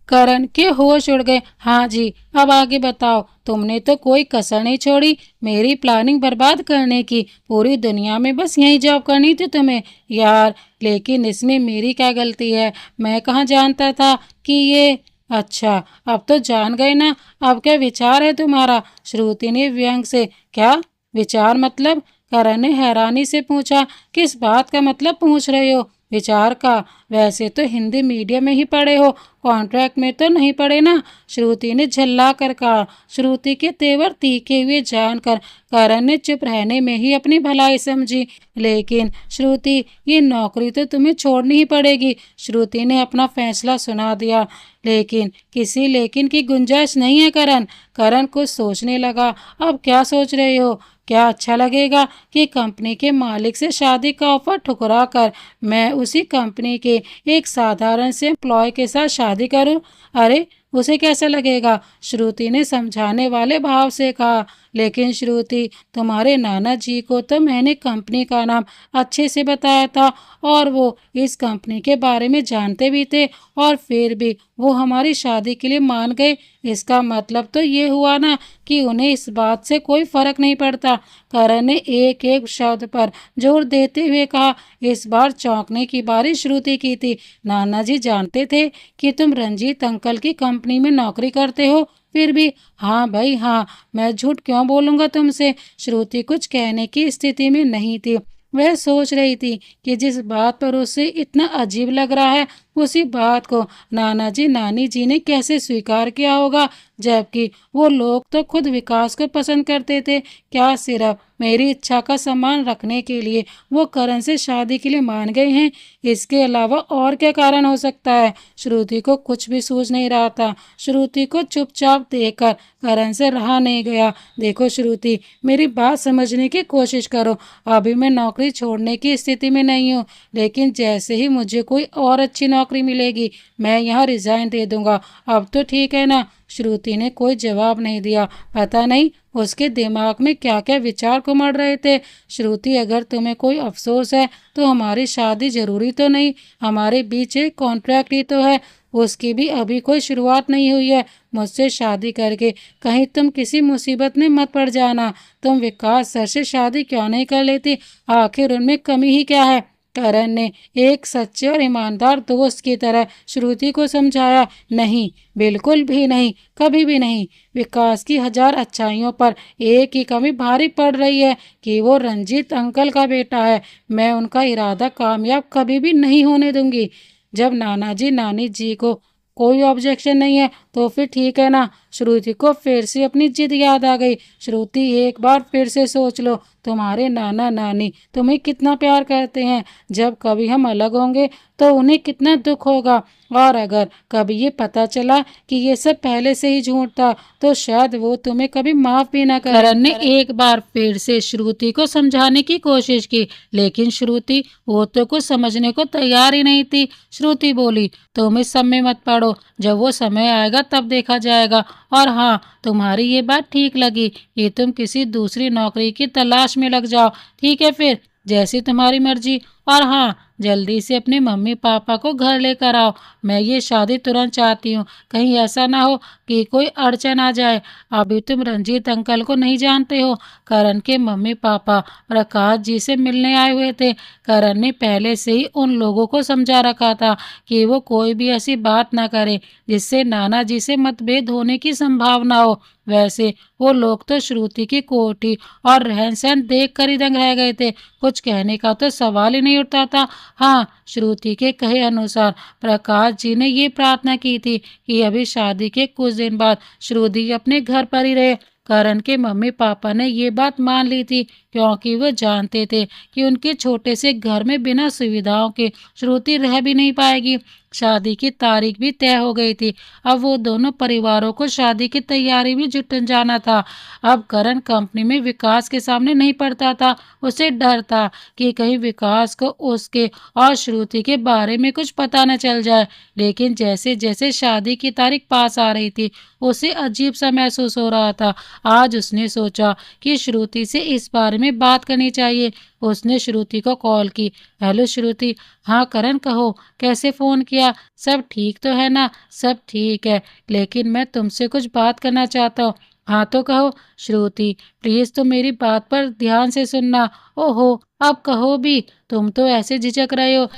करण के होश उड़ गए। हाँ जी, अब आगे बताओ। तुमने तो कोई कसर नहीं छोड़ी मेरी प्लानिंग बर्बाद करने की। पूरी दुनिया में बस यही जॉब करनी थी तुम्हें। यार, लेकिन इसमें मेरी क्या गलती है? मैं कहाँ जानता था कि ये... अच्छा, अब तो जान गए ना। अब क्या विचार है तुम्हारा? श्रुति ने व्यंग से। क्या विचार मतलब? करण ने हैरानी से पूछा। किस बात का मतलब पूछ रहे हो? विचार का? वैसे तो हिंदी मीडियम में ही पढ़े हो, कॉन्ट्रैक्ट में तो नहीं पढ़े ना? श्रुति ने झल्ला कर कहा। श्रुति के तेवर तीखे हुए जानकर करण ने चुप रहने में ही अपनी भलाई समझी। लेकिन श्रुति, ये नौकरी तो तुम्हें छोड़नी ही पड़ेगी। श्रुति ने अपना फैसला सुना दिया। लेकिन किसी लेकिन की गुंजाइश नहीं है करण। करण कुछ सोचने लगा। अब क्या सोच रहे हो? क्या अच्छा लगेगा कि कंपनी के मालिक से शादी का ऑफर ठुकरा कर मैं उसी कंपनी के एक साधारण से एम्प्लॉय के साथ शादी करूं? अरे, उसे कैसा लगेगा? श्रुति ने समझाने वाले भाव से कहा। लेकिन श्रुति, तुम्हारे नाना जी को तो मैंने कंपनी का नाम अच्छे से बताया था और वो इस कंपनी के बारे में जानते भी थे और फिर भी वो हमारी शादी के लिए मान गए। इसका मतलब तो ये हुआ ना कि उन्हें इस बात से कोई फर्क नहीं पड़ता। करण ने एक एक शब्द पर जोर देते हुए कहा। इस बार चौंकने की बारी श्रुति की थी। नाना जी जानते थे कि तुम रंजीत अंकल की कंपनी में नौकरी करते हो? फिर भी? हाँ भाई हाँ, मैं झूठ क्यों बोलूँगा तुमसे? श्रुति कुछ कहने की स्थिति में नहीं थी। वह सोच रही थी कि जिस बात पर उसे इतना अजीब लग रहा है उसी बात को नाना जी नानी जी ने कैसे स्वीकार किया होगा, जबकि वो लोग तो खुद विकास को पसंद करते थे। क्या सिर्फ मेरी इच्छा का सम्मान रखने के लिए वो करण से शादी के लिए मान गए हैं? इसके अलावा और क्या कारण हो सकता है? श्रुति को कुछ भी सूझ नहीं रहा था। श्रुति को चुपचाप देखकर करण से रहा नहीं गया। देखो श्रुति, मेरी बात समझने की कोशिश करो। अभी मैं नौकरी छोड़ने की स्थिति में नहीं हूँ, लेकिन जैसे ही मुझे कोई और अच्छी नौकरी मिलेगी मैं यहाँ रिजाइन दे दूंगा। अब तो ठीक है ना? श्रुति ने कोई जवाब नहीं दिया। पता नहीं उसके दिमाग में क्या क्या विचार घुमड़ रहे थे। श्रुति, अगर तुम्हें कोई अफसोस है तो हमारी शादी जरूरी तो नहीं। हमारे बीच एक कॉन्ट्रैक्ट ही तो है, उसकी भी अभी कोई शुरुआत नहीं हुई है। मुझसे शादी करके कहीं तुम किसी मुसीबत में मत पड़ जाना। तुम विकास सर से शादी क्यों नहीं कर लेती? आखिर उनमें कमी ही क्या है? करण ने एक सच्चे और ईमानदार दोस्त की तरह श्रुति को समझाया। नहीं, बिल्कुल भी नहीं, कभी भी नहीं। विकास की 1000 अच्छाइयों पर एक ही कमी भारी पड़ रही है कि वो रंजीत अंकल का बेटा है। मैं उनका इरादा कामयाब कभी भी नहीं होने दूंगी। जब नाना जी नानी जी को कोई ऑब्जेक्शन नहीं है तो फिर ठीक है ना? श्रुति को फिर से अपनी जिद याद आ गई। श्रुति, एक बार फिर से सोच लो, तुम्हारे नाना नानी तुम्हें कितना प्यार करते हैं। जब कभी हम अलग होंगे तो उन्हें कितना दुख होगा, और अगर कभी ये पता चला कि ये सब पहले से ही झूठ था तो शायद वो तुम्हें कभी माफ भी ना करें। करण ने एक बार फिर से श्रुति को समझाने की कोशिश की, लेकिन श्रुति वो तो कुछ समझने को तैयार ही नहीं थी। श्रुति बोली, तुम इस सब में मत पड़ो, जब वो समय आएगा तब देखा जाएगा। और हाँ, तुम्हारी ये बात ठीक लगी कि तुम किसी दूसरी नौकरी की तलाश में लग जाओ। ठीक है फिर, जैसी तुम्हारी मर्जी। और हाँ, जल्दी से अपने मम्मी पापा को घर लेकर आओ। मैं ये शादी तुरंत चाहती हूँ। कहीं ऐसा ना हो कि कोई अड़चन आ जाए। अभी तुम रंजीत अंकल को नहीं जानते हो। करण के मम्मी पापा प्रकाश जी से मिलने आए हुए थे। करण ने पहले से ही उन लोगों को समझा रखा था कि वो कोई भी ऐसी बात ना करे जिससे नाना जी से मतभेद होने की संभावना हो। वैसे वो लोग तो श्रुति की कोठी और रहन सहन देख कर ही दंग रह गए थे। कुछ कहने का तो सवाल ही नहीं उठता था। हाँ, श्रुति के कहे अनुसार प्रकाश जी ने ये प्रार्थना की थी कि अभी शादी के कुछ दिन बाद श्रुति अपने घर पर ही रहे। करण के मम्मी पापा ने ये बात मान ली थी क्योंकि वो जानते थे कि उनके छोटे से घर में बिना सुविधाओं के श्रुति रह भी नहीं पाएगी। शादी की तारीख भी तय हो गई थी। अब वो दोनों परिवारों को शादी की तैयारी में जुट जाना था। अब करण कंपनी में विकास के सामने नहीं पड़ता था। उसे डर था कि कहीं विकास को उसके और श्रुति के बारे में कुछ पता न चल जाए। लेकिन जैसे जैसे शादी की तारीख पास आ रही थी, उसे अजीब सा महसूस हो रहा था। आज उसने सोचा कि श्रुति से इस बारे में बात करनी चाहिए। उसने श्रुति को कॉल की। हेलो श्रुति। हाँ करण, कहो कैसे फ़ोन किया? सब ठीक तो है ना? सब ठीक है, लेकिन मैं तुमसे कुछ बात करना चाहता हूँ। हाँ तो कहो। श्रुति प्लीज़ तुम मेरी बात पर ध्यान से सुनना। ओहो, अब कहो भी। तुम तो ऐसे झिझक रहे हो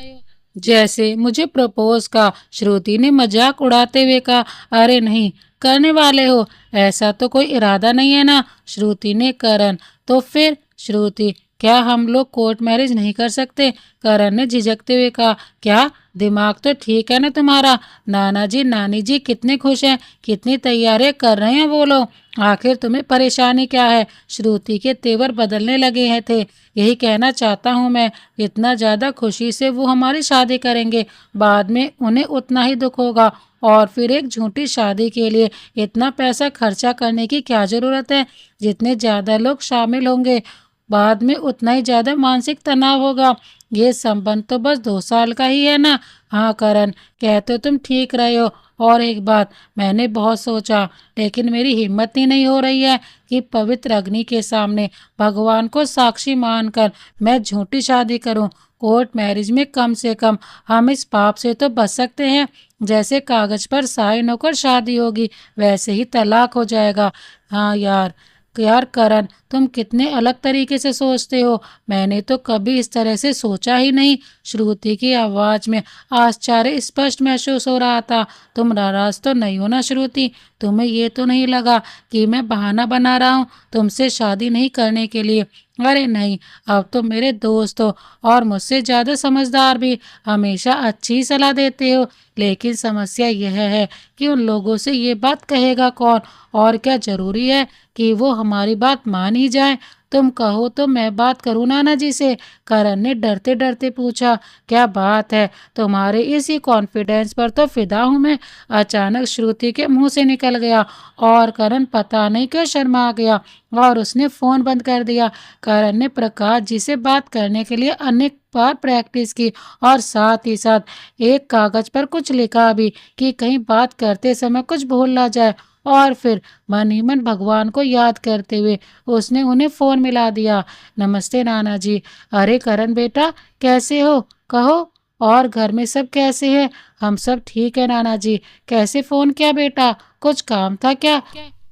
जैसे मुझे प्रपोज का। श्रुति ने मजाक उड़ाते हुए कहा। अरे नहीं, करने वाले हो? ऐसा तो कोई इरादा नहीं है ना? श्रुति ने करण। तो फिर? श्रुति क्या हम लोग कोर्ट मैरिज नहीं कर सकते? करण ने झिझकते हुए कहा। क्या दिमाग तो ठीक है ना तुम्हारा? नाना जी नानी जी कितने खुश हैं, कितनी तैयारियां कर रहे हैं वो लोग। आखिर तुम्हें परेशानी क्या है? श्रुति के तेवर बदलने लगे हैं थे। यही कहना चाहता हूँ मैं, इतना ज़्यादा खुशी से वो हमारी शादी करेंगे, बाद में उन्हें उतना ही दुख होगा। और फिर एक झूठी शादी के लिए इतना पैसा खर्चा करने की क्या ज़रूरत है? जितने ज़्यादा लोग शामिल होंगे, बाद में उतना ही ज़्यादा मानसिक तनाव होगा। ये संबंध तो बस 2 साल का ही है ना? हाँ करण, कह तो तुम ठीक रहे हो। और एक बात, मैंने बहुत सोचा, लेकिन मेरी हिम्मत ही नहीं हो रही है कि पवित्र अग्नि के सामने भगवान को साक्षी मानकर मैं झूठी शादी करूं। कोर्ट मैरिज में कम से कम हम इस पाप से तो बच सकते हैं। जैसे कागज पर साइन होकर शादी होगी, वैसे ही तलाक हो जाएगा। हाँ यार करण, तुम कितने अलग तरीके से सोचते हो। मैंने तो कभी इस तरह से सोचा ही नहीं। श्रुति की आवाज में आश्चर्य स्पष्ट महसूस हो रहा था। तुम नाराज तो नहीं हो ना श्रुति? तुम्हें ये तो नहीं लगा कि मैं बहाना बना रहा हूँ तुमसे शादी नहीं करने के लिए? अरे नहीं, अब तो मेरे दोस्त हो और मुझसे ज़्यादा समझदार भी। हमेशा अच्छी सलाह देते हो। लेकिन समस्या यह है कि उन लोगों से ये बात कहेगा कौन? और क्या ज़रूरी है कि वो हमारी बात मान ही जाए? तुम कहो तो मैं बात करूँ नाना जी से? करण ने डरते डरते पूछा। क्या बात है, तुम्हारे इसी कॉन्फिडेंस पर तो फिदा हूँ मैं। अचानक श्रुति के मुंह से निकल गया और करण पता नहीं क्यों शर्मा गया और उसने फ़ोन बंद कर दिया। करण ने प्रकाश जी से बात करने के लिए अनेक बार प्रैक्टिस की और साथ ही साथ एक कागज पर कुछ लिखा भी कि कहीं बात करते समय कुछ भूल ना जाए। और फिर मन ही मन भगवान को याद करते हुए उसने उन्हें फ़ोन मिला दिया। नमस्ते नाना जी। अरे करण बेटा, कैसे हो? कहो। और घर में सब कैसे हैं? हम सब ठीक है नाना जी। कैसे फ़ोन किया बेटा? कुछ काम था क्या?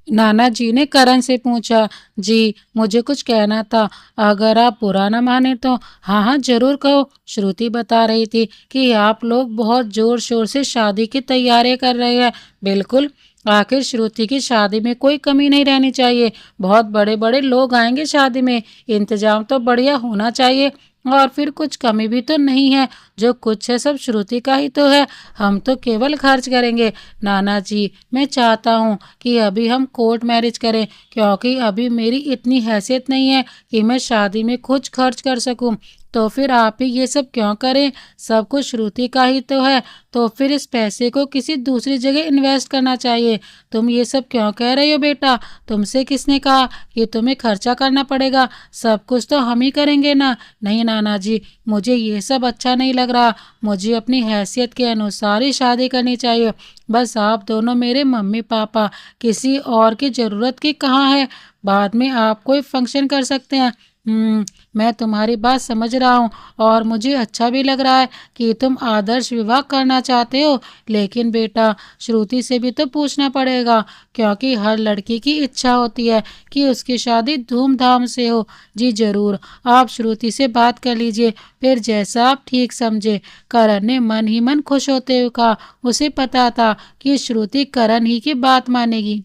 नाना जी ने करण से पूछा। जी, मुझे कुछ कहना था, अगर आप बुरा ना माने तो। हाँ हाँ जरूर कहो। श्रुति बता रही थी कि आप लोग बहुत जोर शोर से शादी की तैयारी कर रहे हैं। बिल्कुल, आखिर श्रुति की शादी में कोई कमी नहीं रहनी चाहिए। बहुत बड़े बड़े लोग आएंगे शादी में, इंतजाम तो बढ़िया होना चाहिए। और फिर कुछ कमी भी तो नहीं है, जो कुछ है सब श्रुति का ही तो है। हम तो केवल खर्च करेंगे। नाना जी, मैं चाहता हूँ कि अभी हम कोर्ट मैरिज करें, क्योंकि अभी मेरी इतनी हैसियत नहीं है कि मैं शादी में कुछ खर्च कर सकूं। तो फिर आप ही ये सब क्यों करें? सब कुछ श्रुति का ही तो है। तो फिर इस पैसे को किसी दूसरी जगह इन्वेस्ट करना चाहिए। तुम ये सब क्यों कह रहे हो बेटा? तुमसे किसने कहा कि तुम्हें खर्चा करना पड़ेगा? सब कुछ तो हम ही करेंगे ना। नहीं नाना जी, मुझे ये सब अच्छा नहीं लग रहा। मुझे अपनी हैसियत के अनुसार ही शादी करनी चाहिए। बस आप दोनों मेरे मम्मी पापा, किसी और की ज़रूरत की कहाँ है? बाद में आप कोई फंक्शन कर सकते हैं। मैं तुम्हारी बात समझ रहा हूँ और मुझे अच्छा भी लग रहा है कि तुम आदर्श विवाह करना चाहते हो। लेकिन बेटा, श्रुति से भी तो पूछना पड़ेगा, क्योंकि हर लड़की की इच्छा होती है कि उसकी शादी धूमधाम से हो। जी जरूर, आप श्रुति से बात कर लीजिए, फिर जैसा आप ठीक समझे। करण ने मन ही मन खुश होते हुए कहा। उसे पता था कि श्रुति करण ही की बात मानेगी।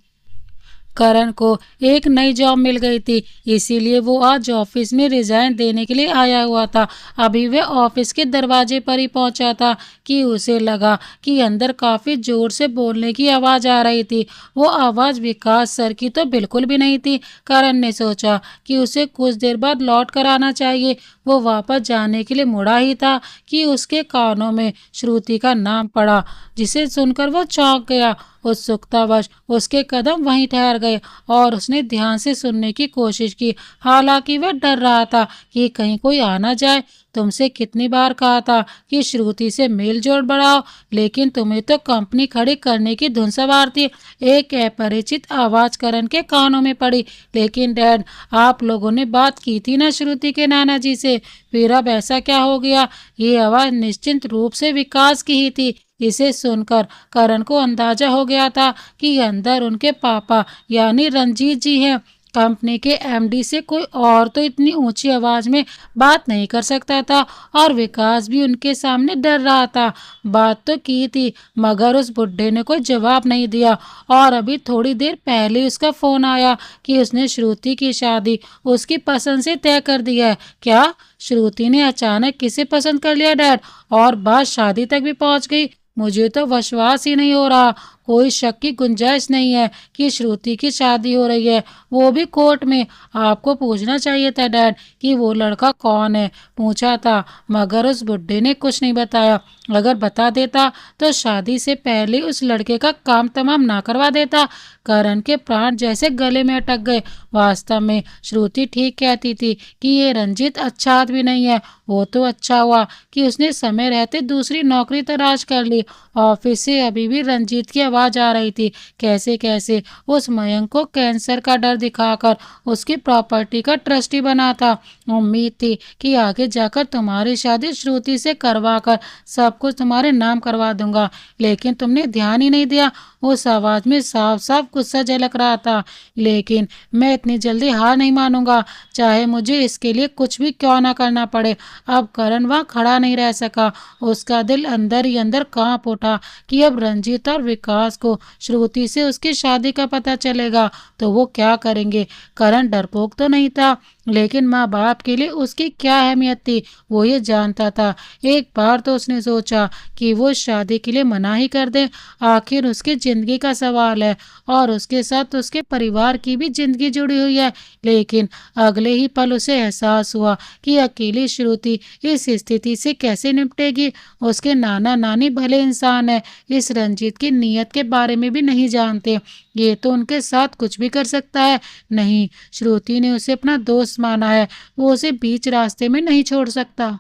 करण को एक नई जॉब मिल गई थी, इसीलिए वो आज ऑफिस में रिजाइन देने के लिए आया हुआ था। अभी वह ऑफिस के दरवाजे पर ही पहुंचा था कि उसे लगा कि अंदर काफी जोर से बोलने की आवाज आ रही थी। वो आवाज विकास सर की तो बिल्कुल भी नहीं थी। करण ने सोचा कि उसे कुछ देर बाद लौट कर आना चाहिए। वो वापस जाने के लिए मुड़ा ही था कि उसके कानों में श्रुति का नाम पड़ा, जिसे सुनकर वो चौंक गया। उत्सुकतावश उसके कदम वहीं ठहर गए और उसने ध्यान से सुनने की कोशिश की। हालांकि वह डर रहा था कि कहीं कोई आ ना जाए। तुमसे कितनी बार कहा था कि श्रुति से मेल जोल बढ़ाओ, लेकिन तुम्हें तो कंपनी खड़ी करने की धुन सवार थी। एक अपरिचित आवाज करण के कानों में पड़ी। लेकिन डैड, आप लोगों ने बात की थी ना श्रुति के नाना जी से, फिर अब ऐसा क्या हो गया? ये आवाज निश्चित रूप से विकास की ही थी। इसे सुनकर करण को अंदाजा हो गया था कि अंदर उनके पापा यानी रंजीत जी हैं। कंपनी के एमडी से कोई और तो इतनी ऊंची आवाज में बात नहीं कर सकता था, और विकास भी उनके सामने डर रहा था। बात तो की थी, मगर उस बुढ़े ने कोई जवाब नहीं दिया। और अभी थोड़ी देर पहले उसका फोन आया कि उसने श्रुति की शादी उसकी पसंद से तय कर दी है। क्या श्रुति ने अचानक किसे पसंद कर लिया डैड? और बात शादी तक भी पहुंच गई? मुझे तो विश्वास ही नहीं हो रहा। कोई शक की गुंजाइश नहीं है कि श्रुति की शादी हो रही है, वो भी कोर्ट में। आपको पूछना चाहिए था डैड कि वो लड़का कौन है। पूछा था, मगर उस बुड्ढे ने कुछ नहीं बताया। अगर बता देता तो शादी से पहले उस लड़के का काम तमाम ना करवा देता। करण के प्राण जैसे गले में अटक गए। वास्तव में श्रुति ठीक कहती थी कि ये रंजीत अच्छा आदमी नहीं है। वो तो अच्छा हुआ कि उसने समय रहते दूसरी नौकरी तलाश कर ली। ऑफिस से अभी भी रंजीत की आवाज आ रही थी, कैसे कैसे उस मयंक को कैंसर का डर दिखाकर उसकी प्रॉपर्टी का ट्रस्टी बना था। उम्मीद थी कि आगे जाकर तुम्हारी शादी श्रुति से करवा कर सब कुछ तुम्हारे नाम करवा दूंगा, लेकिन तुमने ध्यान ही नहीं दिया। उस आवाज में साफ साफ गुस्सा झलक रहा था। लेकिन मैं इतनी जल्दी हार नहीं मानूंगा, चाहे मुझे इसके लिए कुछ भी क्यों ना करना पड़े। अब करण वहां खड़ा नहीं रह सका। उसका दिल अंदर ही अंदर कांप उठा कि अब रंजीत और विकास को श्रुति से उसकी शादी का पता चलेगा तो वो क्या करेंगे। करण डरपोक तो नहीं था, लेकिन माँ बाप के लिए उसकी क्या अहमियत थी वो ये जानता था। एक बार तो उसने सोचा कि वो शादी के लिए मना ही कर दे। आखिर उसकी जिंदगी का सवाल है और उसके साथ उसके परिवार की भी जिंदगी जुड़ी हुई है। लेकिन अगले ही पल उसे एहसास हुआ कि अकेली श्रुति इस स्थिति से कैसे निपटेगी। उसके नाना नानी भले इंसान है, इस रंजीत की नीयत के बारे में भी नहीं जानते। ये तो उनके साथ कुछ भी कर सकता है। नहीं, श्रुति ने उसे अपना दोस्त माना है, वो उसे बीच रास्ते में नहीं छोड़ सकता।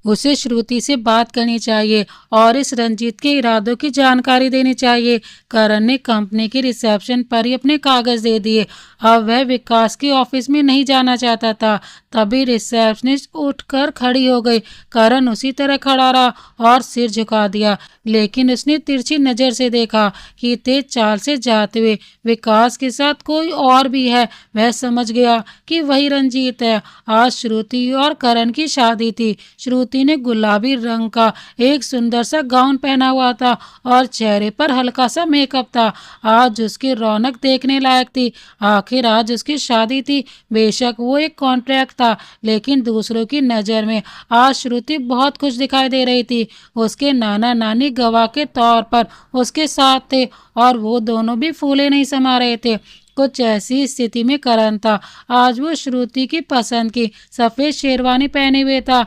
उसे श्रुति से बात करनी चाहिए और इस रंजीत के इरादों की जानकारी देनी चाहिए। करण ने कंपनी के रिसेप्शन पर ही अपने कागज दे दिए। अब वह विकास के ऑफिस में नहीं जाना चाहता था। तभी रिसेप्शनिस्ट उठकर खड़ी हो गई। करण उसी तरह खड़ा रहा और सिर झुका दिया, लेकिन उसने तिरछी नजर से देखा कि तेज चाल से जाते हुए विकास के साथ कोई और भी है। वह समझ गया कि वही रंजीत है। आज श्रुति और करण की शादी थी। श्रुति ने गुलाबी रंग का एक सुंदर सा गाउन पहना हुआ था और चेहरे पर हल्का सा मेकअप था। आज उसकी रौनक देखने लायक थी। आखिर आज उसकी शादी थी। बेशक वो एक कॉन्ट्रैक्ट था, लेकिन दूसरों की नज़र में आज श्रुति बहुत खुश दिखाई दे रही थी। उसके नाना नानी गवाह के तौर पर उसके साथ थे और वो दोनों भी फूले नहीं समा रहे थे। कुछ ऐसी स्थिति में करण था। आज वो श्रुति की पसंद की सफेद शेरवानी पहने हुए था।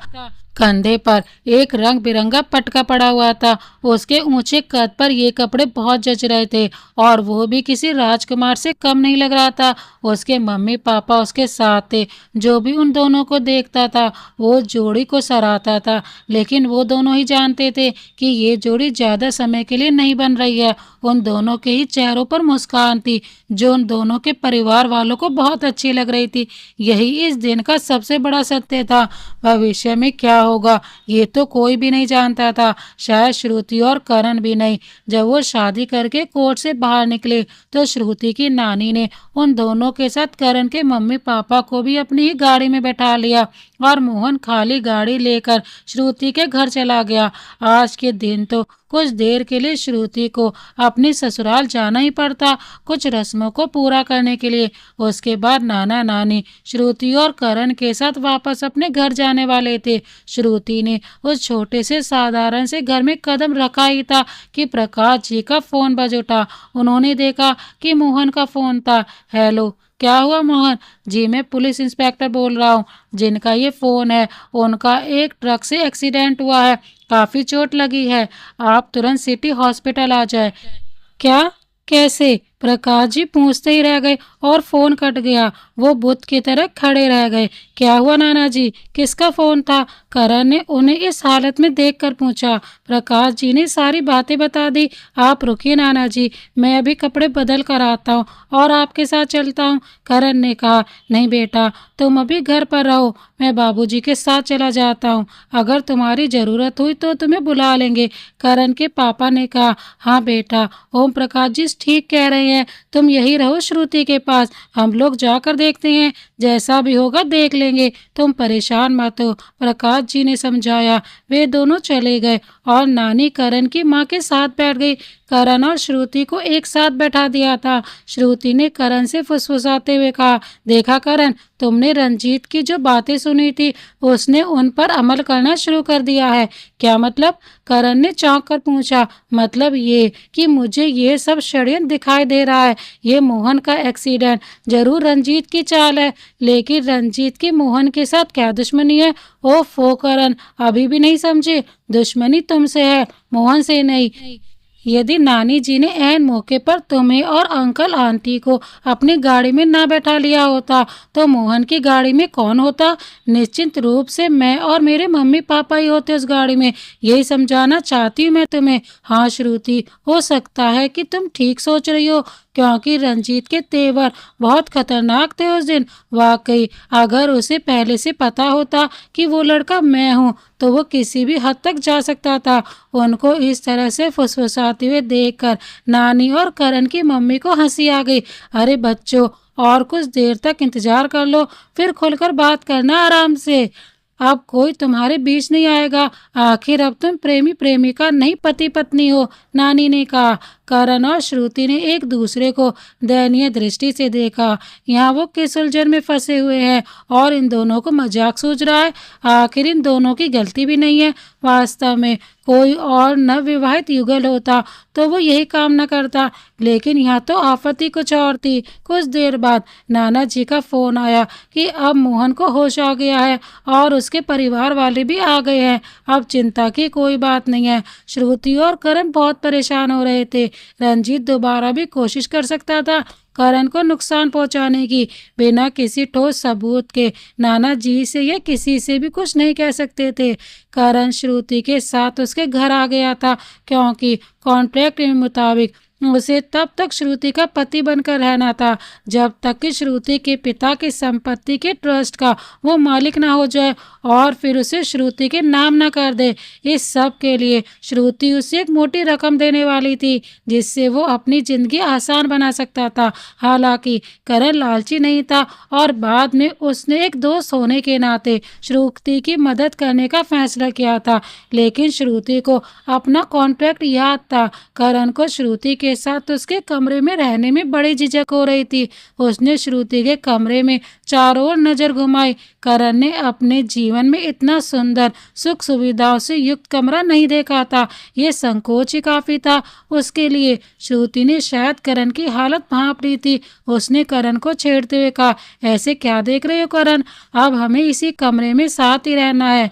कंधे पर एक रंग बिरंगा पटका पड़ा हुआ था। उसके ऊंचे कद पर ये कपड़े बहुत जच रहे थे और वो भी किसी राजकुमार से कम नहीं लग रहा था। उसके मम्मी पापा उसके साथ थे। जो भी उन दोनों को देखता था वो जोड़ी को सराहता था, लेकिन वो दोनों ही जानते थे कि ये जोड़ी ज़्यादा समय के लिए नहीं बन रही है। उन दोनों के ही चेहरों पर मुस्कान थी जो उन दोनों के परिवार वालों को बहुत अच्छी लग रही थी। यही इस दिन का सबसे बड़ा सत्य था। भविष्य में क्या होगा ये तो कोई भी नहीं जानता था, शायद श्रुति और करण भी नहीं। जब वो शादी करके कोर्ट से बाहर निकले तो श्रुति की नानी ने उन दोनों के साथ करण के मम्मी पापा को भी अपनी ही गाड़ी में बैठा लिया और मोहन खाली गाड़ी लेकर श्रुति के घर चला गया। आज के दिन तो कुछ देर के लिए श्रुति को अपनी ससुराल जाना ही पड़ता, कुछ रस्मों को पूरा करने के लिए। उसके बाद नाना नानी श्रुति और करण के साथ वापस अपने घर जाने वाले थे। श्रुति ने उस छोटे से साधारण से घर में कदम रखा ही था कि प्रकाश जी का फोन बज उठा। उन्होंने देखा कि मोहन का फोन था। हेलो, क्या हुआ मोहन जी? मैं पुलिस इंस्पेक्टर बोल रहा हूँ। जिनका ये फोन है उनका एक ट्रक से एक्सीडेंट हुआ है, काफी चोट लगी है, आप तुरंत सिटी हॉस्पिटल आ जाए। क्या? कैसे? प्रकाश जी पूछते ही रह गए और फोन कट गया। वो बुत की तरह खड़े रह गए। क्या हुआ नाना जी? किसका फोन था? करण ने उन्हें इस हालत में देखकर पूछा। प्रकाश जी ने सारी बातें बता दी। आप रुकिए नाना जी, मैं अभी कपड़े बदल कर आता हूँ और आपके साथ चलता हूँ। करण ने कहा, नहीं बेटा, तुम अभी घर पर रहो, मैं बाबूजी के साथ चला जाता हूँ। अगर तुम्हारी ज़रूरत हुई तो तुम्हें बुला लेंगे। करण के पापा ने कहा, हाँ बेटा, ओम प्रकाश जी ठीक कह रहे हैं, तुम यही रहो श्रुति के पास, हम लोग जाकर देखते हैं, जैसा भी होगा देख लेंगे, तुम परेशान मत हो। प्रकाश जी ने समझाया। वे दोनों चले गए और नानी करण की माँ के साथ बैठ गई। करण और श्रुति को एक साथ बैठा दिया था। श्रुति ने करण से फुसफुसाते हुए कहा, देखा करण, तुमने रंजीत की जो बातें सुनी थी उसने उन पर अमल करना शुरू कर दिया है। क्या मतलब? करण ने चौंक कर पूछा। मतलब ये कि मुझे ये सब षड्यंत्र दिखाई दे रहा है। ये मोहन का एक्सीडेंट जरूर रंजीत की चाल है, लेकिन रंजीत की मोहन के साथ क्या दुश्मनी है? ओफो करण, अभी भी नहीं समझे? दुश्मनी तुमसे है, मोहन से नहीं। यदि नानी जी ने ऐन मौके पर तुम्हें और अंकल आंटी को अपनी गाड़ी में ना बैठा लिया होता तो मोहन की गाड़ी में कौन होता? निश्चित रूप से मैं और मेरे मम्मी पापा ही होते उस गाड़ी में। यही समझाना चाहती हूँ मैं तुम्हें। हाँ श्रुति, हो सकता है कि तुम ठीक सोच रही हो, क्योंकि रंजीत के तेवर बहुत खतरनाक थे उस दिन। वाकई अगर उसे पहले से पता होता कि वो लड़का मैं हूँ तो वो किसी भी हद तक जा सकता था। उनको इस तरह से फुसफुसाते हुए देखकर नानी और करण की मम्मी को हंसी आ गई। अरे बच्चों, और कुछ देर तक इंतजार कर लो, फिर खुलकर बात करना आराम से। अब कोई तुम्हारे बीच नहीं आएगा। आखिर अब तुम प्रेमी प्रेमिका नहीं पति पत्नी हो, नानी ने कहा। करण और श्रुति ने एक दूसरे को दयनीय दृष्टि से देखा। यहाँ वो किस उलझन में फंसे हुए हैं और इन दोनों को मजाक सूझ रहा है। आखिर इन दोनों की गलती भी नहीं है। वास्तव में कोई और नवविवाहित युगल होता तो वो यही काम न करता, लेकिन यहाँ तो आफत ही कुछ और थी। कुछ देर बाद नाना जी का फोन आया कि अब मोहन को होश आ गया है और उसके परिवार वाले भी आ गए हैं। अब चिंता की कोई बात नहीं है। श्रुति और करण बहुत परेशान हो रहे थे। रंजीत दोबारा भी कोशिश कर सकता था करण को नुकसान पहुंचाने की। बिना किसी ठोस सबूत के नाना जी से या किसी से भी कुछ नहीं कह सकते थे। करण श्रुति के साथ उसके घर आ गया था, क्योंकि कॉन्ट्रैक्ट के मुताबिक उसे तब तक श्रुति का पति बनकर रहना था जब तक कि श्रुति के पिता की संपत्ति के ट्रस्ट का वो मालिक ना हो जाए और फिर उसे श्रुति के नाम ना कर दे। इस सब के लिए श्रुति उसे एक मोटी रकम देने वाली थी जिससे वो अपनी जिंदगी आसान बना सकता था। हालांकि करण लालची नहीं था और बाद में उसने एक दोस्त होने के नाते श्रुति की मदद करने का फैसला किया था। लेकिन श्रुति को अपना कॉन्ट्रैक्ट याद था। करण को श्रुति के साथ उसके कमरे में रहने में बड़ी झिझक हो रही थी। उसने श्रुति के कमरे में चारों ओर नजर घुमाई। करण ने अपने जीवन में इतना सुंदर सुख सुविधाओं से युक्त कमरा नहीं देखा था। ये संकोच ही काफी था उसके लिए। श्रुति ने शायद करण की हालत भांप ली थी। उसने करण को छेड़ते हुए कहा, ऐसे क्या देख रहे हो करण, अब हमें इसी कमरे में साथ ही रहना है।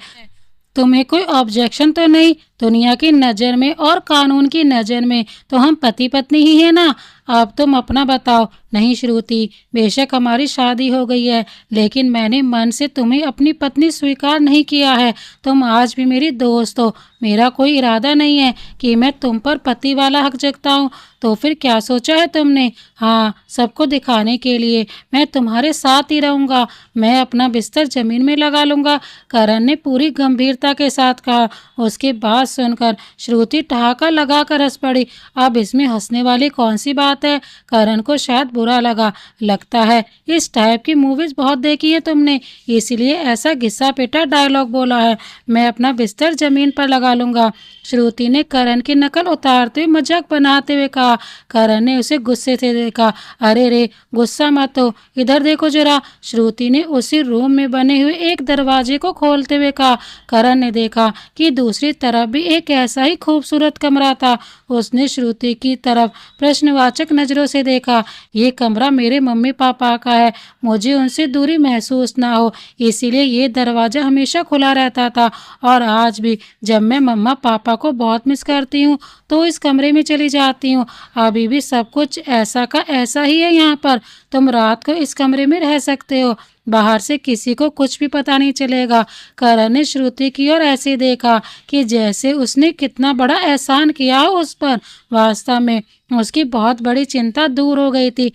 तुम्हें कोई ऑब्जेक्शन तो नहीं? दुनिया की नज़र में और कानून की नज़र में तो हम पति पत्नी ही है ना। अब तुम अपना बताओ। नहीं श्रुति, बेशक हमारी शादी हो गई है, लेकिन मैंने मन से तुम्हें अपनी पत्नी स्वीकार नहीं किया है। तुम आज भी मेरी दोस्त हो। मेरा कोई इरादा नहीं है कि मैं तुम पर पति वाला हक जगता हूँ। तो फिर क्या सोचा है तुमने? हाँ, सबको दिखाने के लिए मैं तुम्हारे साथ ही रहूँगा। मैं अपना बिस्तर जमीन में लगा लूँगा, करण ने पूरी गंभीरता के साथ कहा। उसके बात सुनकर श्रुति ठहाका लगाकर हंस पड़ी। अब इसमें हंसने वाली कौन सी बात है? करण को शायद बुरा लगा। लगता है इस टाइप की मूवीज बहुत देखी है तुमने, इसीलिए ऐसा घिसा पिटा डायलॉग बोला है। मैं अपना बिस्तर जमीन पर लगा लूंगा। श्रुति ने करण की नकल उतारते हुए मजाक बनाते हुए कहा। करण ने उसे गुस्से से देखा। अरे रे, गुस्सा मत हो, इधर देखो जरा। श्रुति ने उसी रूम में बने हुए एक दरवाजे को खोलते हुए कहा। करण ने देखा कि दूसरी तरफ भी एक ऐसा ही खूबसूरत कमरा था। उसने श्रुति की तरफ प्रश्नवाचक नजरों से देखा। ये कमरा मेरे मम्मी पापा का है, मुझे उनसे दूरी महसूस ना हो, इसीलिए ये दरवाज़ा हमेशा खुला रहता था। और आज भी जब मैं मम्मा पापा को बहुत मिस करती हूँ तो इस कमरे में चली जाती हूँ। अभी भी सब कुछ ऐसा का ऐसा ही है यहाँ पर। तुम रात को इस कमरे में रह सकते हो, बाहर से किसी को कुछ भी पता नहीं चलेगा। करण ने श्रुति की ओर ऐसे देखा कि जैसे उसने कितना बड़ा एहसान किया हो उस पर। वास्तव में उसकी बहुत बड़ी चिंता दूर हो गई थी।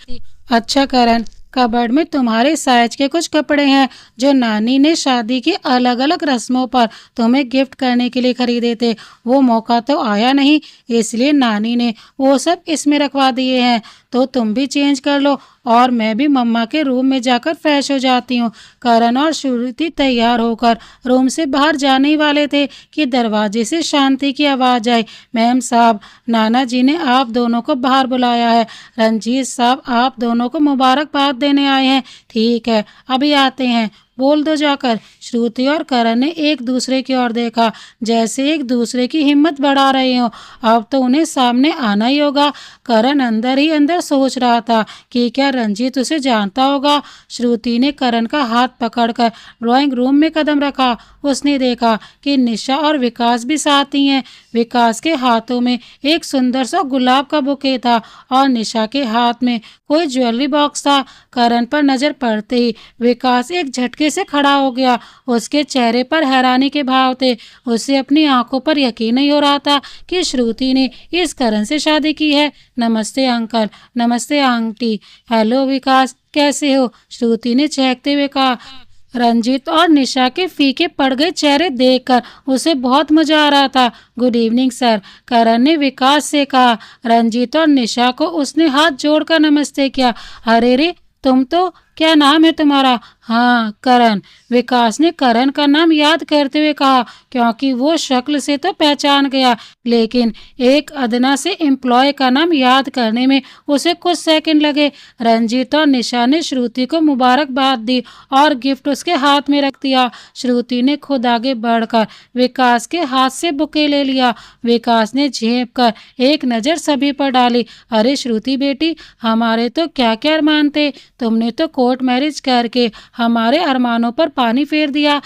अच्छा करण, कबर्ड में तुम्हारे साइज के कुछ कपड़े हैं जो नानी ने शादी की अलग अलग रस्मों पर तुम्हें गिफ्ट करने के लिए खरीदे थे। वो मौका तो आया नहीं, इसलिए नानी ने वो सब इसमें रखवा दिए हैं। तो तुम भी चेंज कर लो और मैं भी मम्मा के रूम में जाकर फ्रेश हो जाती हूँ। करण और श्रुति तैयार होकर रूम से बाहर जाने ही वाले थे कि दरवाजे से शांति की आवाज़ आई। मैम साहब, नाना जी ने आप दोनों को बाहर बुलाया है। रंजीत साहब आप दोनों को मुबारकबाद देने आए हैं। ठीक है, अभी आते हैं, बोल दो जाकर। श्रुति और करण ने एक दूसरे की ओर देखा, जैसे एक दूसरे की हिम्मत बढ़ा रहे हो। अब तो उन्हें सामने आना ही होगा। करण अंदर ही अंदर सोच रहा था कि क्या रंजीत उसे जानता होगा। श्रुति ने करण का हाथ पकड़कर ड्राइंग रूम में कदम रखा। उसने देखा कि निशा और विकास भी साथ ही हैं। विकास के हाथों में एक सुंदर सा गुलाब का बुके था और निशा के हाथ में कोई ज्वेलरी बॉक्स था। करण पर नजर पड़ते ही विकास एक झटके से खड़ा हो गया। उसके चेहरे पर हैरानी के भाव थे। उसे अपनी आंखों पर यकीन नहीं हो रहा था कि श्रुति ने इस करण से शादी की है। नमस्ते अंकल। नमस्ते आंटी। हेलो विकास, कैसे हो? श्रुति ने चहकते हुए कहा। रंजीत और निशा के फीके पड़ गए चेहरे देखकर उसे बहुत मजा आ रहा था। गुड इवनिंग सर, करण ने विकास से कहा। रंजीत और निशा को उसने हाथ जोड़कर नमस्ते किया। अरे रे, तुम तो, क्या नाम है तुम्हारा? हाँ, करण। विकास ने करण का नाम याद करते हुए कहा, क्योंकि वो शक्ल से तो पहचान गया, लेकिन एक अदना से एम्प्लॉय का नाम याद करने में उसे कुछ सेकंड लगे। रंजीत और निशा ने श्रुति को मुबारकबाद दी और गिफ्ट उसके हाथ में रख दिया। श्रुति ने खुद आगे बढ़कर विकास के हाथ से बुके ले लिया। विकास ने झेप कर एक नज़र सभी पर डाली। अरे श्रुति बेटी, हमारे तो क्या क्या अरमान थे, तुमने तो कोर्ट मैरिज करके हमारे अरमानों पर पानी फेर दिया।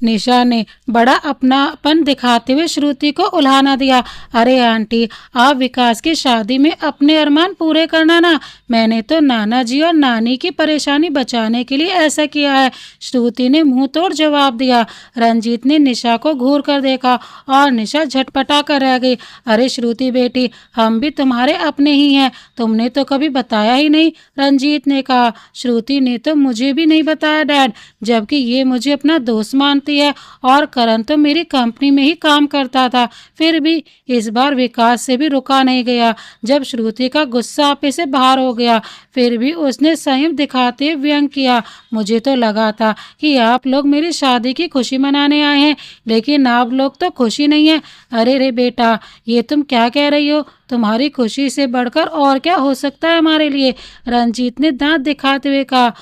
निशा ने बड़ा अपनापन दिखाते हुए श्रुति को उल्हाना दिया। अरे आंटी, आप विकास की शादी में अपने अरमान पूरे करना ना। मैंने तो नाना जी और नानी की परेशानी बचाने के लिए ऐसा किया है। श्रुति ने मुंह तोड़ जवाब दिया। रंजीत ने निशा को घूर कर देखा और निशा झटपटा कर रह गई। अरे श्रुति बेटी, हम भी तुम्हारे अपने ही हैं, तुमने तो कभी बताया ही नहीं। रंजीत ने कहा। श्रुति ने तो मुझे भी नहीं बताया डैड, जबकि ये मुझे अपना दोस्त मानती है और करण तो मेरी कंपनी में ही काम करता था। फिर भी इस बार विकास से भी रुका नहीं गया। जब श्रुति का गुस्सा आपे से बाहर हो गया, फिर भी उसने संयम दिखाते हुए व्यंग किया। मुझे तो लगा था कि आप लोग मेरी शादी की खुशी मनाने आए हैं, लेकिन आप लोग तो खुशी नहीं है। अरे रे बेटा, ये तुम क्या कह रही हो? तुम्हारी खुशी से बढ़कर और क्या हो सकता है हमारे लिए? रंजीत ने दांत दिखाते हुए कहा।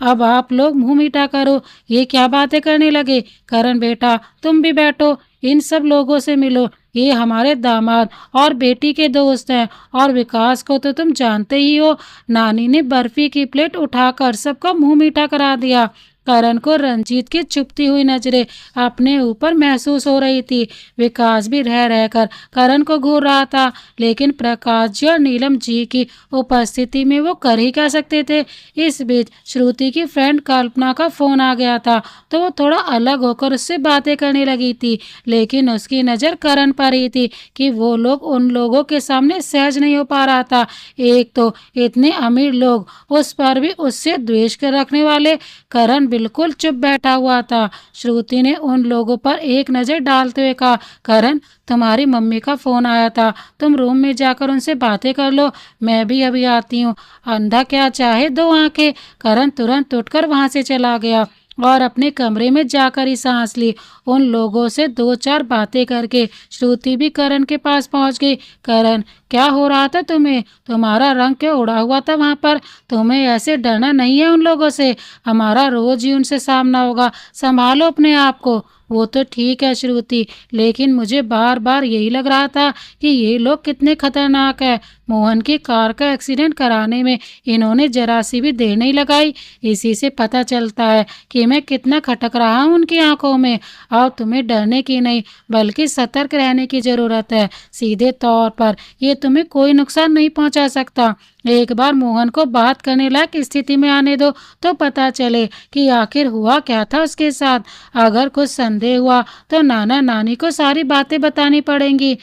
अब आप लोग मुंह मीठा करो, ये क्या बातें करने लगे? करण बेटा, तुम भी बैठो, इन सब लोगों से मिलो। ये हमारे दामाद और बेटी के दोस्त हैं और विकास को तो तुम जानते ही हो। नानी ने बर्फी की प्लेट उठाकर सबका मुंह मीठा करा दिया। करण को रंजीत की चुभती हुई नजरें अपने ऊपर महसूस हो रही थी। विकास भी रह रहकर करण को घूर रहा था, लेकिन प्रकाश जी और नीलम जी की उपस्थिति में वो कर ही क्या सकते थे। इस बीच श्रुति की फ्रेंड कल्पना का फोन आ गया था, तो वो थोड़ा अलग होकर उससे बातें करने लगी थी, लेकिन उसकी नज़र करण पर ही थी कि वो लोग उन लोगों के सामने सहज नहीं हो पा रहा था। एक तो इतने अमीर लोग, उस पर भी उससे द्वेष कर रखने वाले। करण बिल्कुल चुप बैठा हुआ था। श्रुति ने उन लोगों पर एक नज़र डालते हुए कहा, करण, तुम्हारी मम्मी का फोन आया था, तुम रूम में जाकर उनसे बातें कर लो, मैं भी अभी आती हूँ। अंधा क्या चाहे दो आंखें। करण तुरंत उठकर वहां से चला गया और अपने कमरे में जाकर ही सांस ली। उन लोगों से दो चार बातें करके श्रुति भी करण के पास पहुंच गई। करण, क्या हो रहा था तुम्हें? तुम्हारा रंग क्यों उड़ा हुआ था वहां पर? तुम्हें ऐसे डरना नहीं है उन लोगों से? हमारा रोज ही उनसे सामना होगा, संभालो अपने आप को। वो तो ठीक है श्रुति, लेकिन मुझे बार बार यही लग रहा था कि ये लोग कितने खतरनाक है। मोहन की कार का एक्सीडेंट कराने में इन्होंने जरा सी भी देर नहीं लगाई। इसी से पता चलता है कि मैं कितना खटक रहा हूँ उनकी आंखों में। अब तुम्हें डरने की नहीं, बल्कि सतर्क रहने की जरूरत है। सीधे तौर पर ये तुम्हें कोई नुकसान नहीं पहुंचा सकता। एक बार मोहन को बात करने लायक स्थिति में आने दो, तो पता चले कि आखिर हुआ क्या था उसके साथ। अगर कुछ संदेह हुआ तो नाना नानी को सारी बातें बतानी पड़ेंगी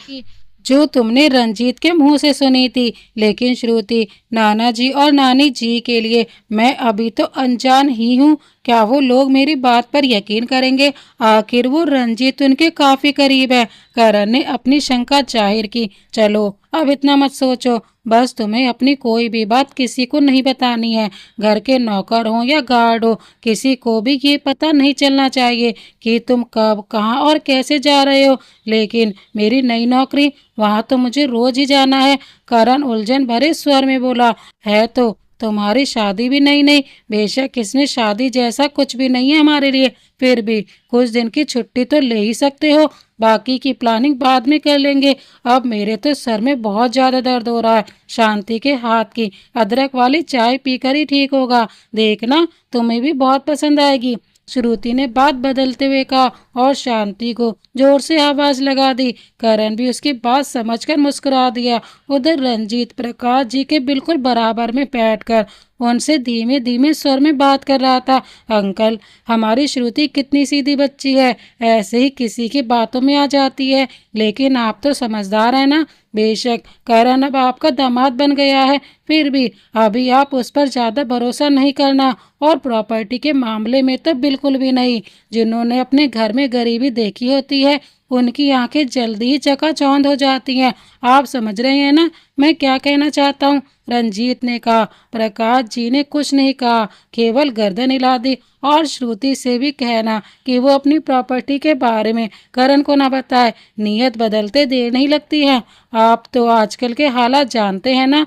जो तुमने रंजीत के मुंह से सुनी थी। लेकिन श्रुति, नाना जी और नानी जी के लिए मैं अभी तो अनजान ही हूँ। क्या वो लोग मेरी बात पर यकीन करेंगे? आखिर वो रंजीत उनके काफी करीब है। करण ने अपनी शंका जाहिर की। चलो अब इतना मत सोचो, बस तुम्हें अपनी कोई भी बात किसी को नहीं बतानी है। घर के नौकर हो या गार्ड हो, किसी को भी ये पता नहीं चलना चाहिए कि तुम कब, कहाँ और कैसे जा रहे हो। लेकिन मेरी नई नौकरी, वहाँ तो मुझे रोज ही जाना है। करण उलझन भरे स्वर में बोला, है तो तुम्हारी शादी भी नई नई, बेशक इसमें शादी जैसा कुछ भी नहीं है हमारे लिए, फिर भी कुछ दिन की छुट्टी तो ले ही सकते हो। बाकी की प्लानिंग बाद में कर लेंगे। अब मेरे तो सर में बहुत ज्यादा दर्द हो रहा है। शांति के हाथ की अदरक वाली चाय पीकर ही ठीक होगा, देखना तुम्हें भी बहुत पसंद आएगी। श्रुति ने बात बदलते हुए कहा और शांति को जोर से आवाज लगा दी। करण भी उसकी बात समझकर मुस्कुरा दिया। उधर रंजीत प्रकाश जी के बिल्कुल बराबर में बैठकर उनसे धीमे धीमे स्वर में बात कर रहा था। अंकल, हमारी श्रुति कितनी सीधी बच्ची है, ऐसे ही किसी की बातों में आ जाती है, लेकिन आप तो समझदार है ना। बेशक करण अब आपका दामाद बन गया है, फिर भी अभी आप उस पर ज्यादा भरोसा नहीं करना, और प्रॉपर्टी के मामले में तो बिल्कुल भी नहीं। जिन्होंने अपने घर में गरीबी देखी होती है, उनकी आंखें जल्दी ही चकाचौंध हो जाती हैं। आप समझ रहे हैं ना मैं क्या कहना चाहता हूँ? रंजीत ने कहा। प्रकाश जी ने कुछ नहीं कहा, केवल गर्दन हिला दी और श्रुति से भी कहना कि वो अपनी प्रॉपर्टी के बारे में करण को ना बताए। नीयत बदलते देर नहीं लगती है। आप तो आजकल के हालात जानते हैं ना,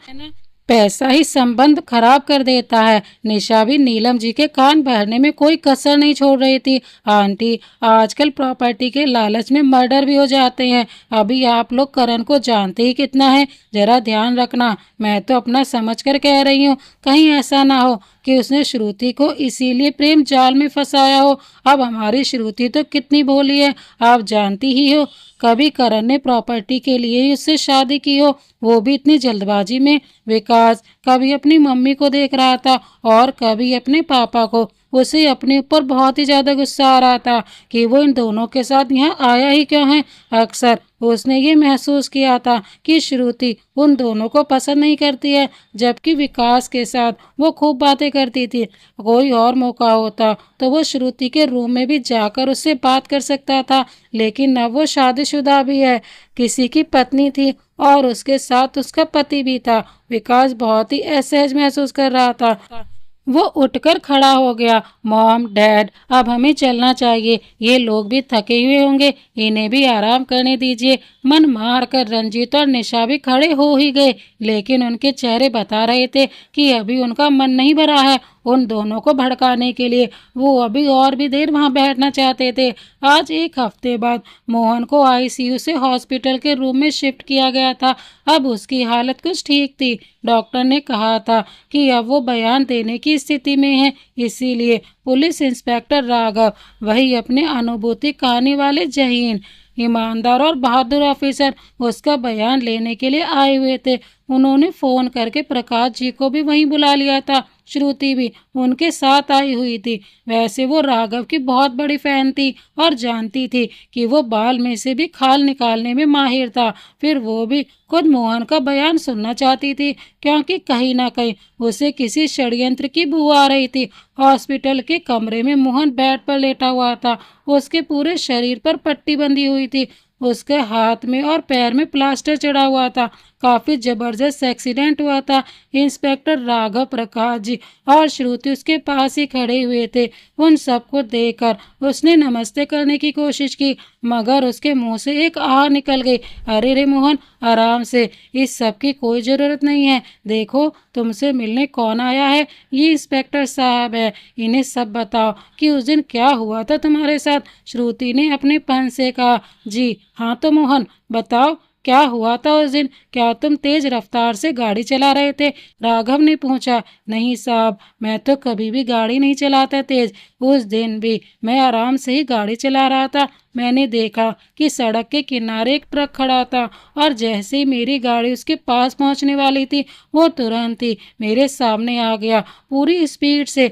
पैसा ही संबंध खराब कर देता है। निशा भी नीलम जी के कान भरने में कोई कसर नहीं छोड़ रही थी। आंटी, आजकल प्रॉपर्टी के लालच में मर्डर भी हो जाते हैं। अभी आप लोग करण को जानते ही कितना है, जरा ध्यान रखना। मैं तो अपना समझ कर कह रही हूँ, कहीं ऐसा ना हो कि उसने श्रुति को इसीलिए प्रेम जाल में फंसाया हो। अब हमारी श्रुति तो कितनी भोली है, आप जानती ही हो। कभी करण ने प्रॉपर्टी के लिए ही उससे शादी की हो, वो भी इतनी जल्दबाजी में। विकास कभी अपनी मम्मी को देख रहा था और कभी अपने पापा को। उसे अपने ऊपर बहुत ही ज्यादा गुस्सा आ रहा था कि वो इन दोनों के साथ यहाँ आया ही क्यों है। अक्सर उसने ये महसूस किया था कि श्रुति उन दोनों को पसंद नहीं करती है, जबकि विकास के साथ वो खूब बातें करती थी। कोई और मौका होता तो वो श्रुति के रूम में भी जाकर उससे बात कर सकता था, लेकिन अब वो शादीशुदा भी है, किसी की पत्नी थी और उसके साथ उसका पति भी था। विकास बहुत ही असहज महसूस कर रहा था। वो उठकर खड़ा हो गया। मॉम, डैड, अब हमें चलना चाहिए। ये लोग भी थके हुए होंगे, इन्हें भी आराम करने दीजिए। मन मार कर रंजीत और निशा भी खड़े हो ही गए, लेकिन उनके चेहरे बता रहे थे कि अभी उनका मन नहीं भरा है उन दोनों को भड़काने के लिए। वो अभी और भी देर वहां बैठना चाहते थे। आज एक हफ्ते बाद मोहन को आईसीयू से हॉस्पिटल के रूम में शिफ्ट किया गया था। अब उसकी हालत कुछ ठीक थी। डॉक्टर ने कहा था कि अब वो बयान देने की स्थिति में है, इसीलिए पुलिस इंस्पेक्टर राघव, वही अपने अनुभूति कहानी वाले जहीन, ईमानदार और बहादुर ऑफिसर, उसका बयान लेने के लिए आए हुए थे। उन्होंने फोन करके प्रकाश जी को भी वहीं बुला लिया था। श्रुति भी उनके साथ आई हुई थी। वैसे वो राघव की बहुत बड़ी फैन थी और जानती थी कि वो बाल में से भी खाल निकालने में माहिर था। फिर वो भी खुद मोहन का बयान सुनना चाहती थी, क्योंकि कहीं ना कहीं उसे किसी षड्यंत्र की बू आ रही थी। हॉस्पिटल के कमरे में मोहन बेड पर लेटा हुआ था। उसके पूरे शरीर पर पट्टी बंधी हुई थी। उसके हाथ में और पैर में प्लास्टर चढ़ा हुआ था। काफी जबरदस्त एक्सीडेंट हुआ था। इंस्पेक्टर राघव, प्रकाश जी और श्रुति उसके पास ही खड़े हुए थे। उन सबको देखकर उसने नमस्ते करने की कोशिश की, मगर उसके मुंह से एक आह निकल गई। अरे रे मोहन, आराम से, इस सब की कोई जरूरत नहीं है। देखो, तुमसे मिलने कौन आया है? ये इंस्पेक्टर साहब है। इन्हें सब बताओ कि उस दिन क्या हुआ था तुम्हारे साथ। श्रुति ने अपने पन से कहा। जी हाँ, तो मोहन बताओ, क्या हुआ था उस दिन? क्या तुम तेज रफ्तार से गाड़ी चला रहे थे? राघव ने पूछा। नहीं साहब, मैं तो कभी भी गाड़ी नहीं चलाता तेज। उस दिन भी मैं आराम से ही गाड़ी चला रहा था। मैंने देखा कि सड़क के किनारे एक ट्रक खड़ा था और जैसे ही मेरी गाड़ी उसके पास पहुंचने वाली थी, वो तुरंत ही मेरे सामने आ गया पूरी स्पीड से।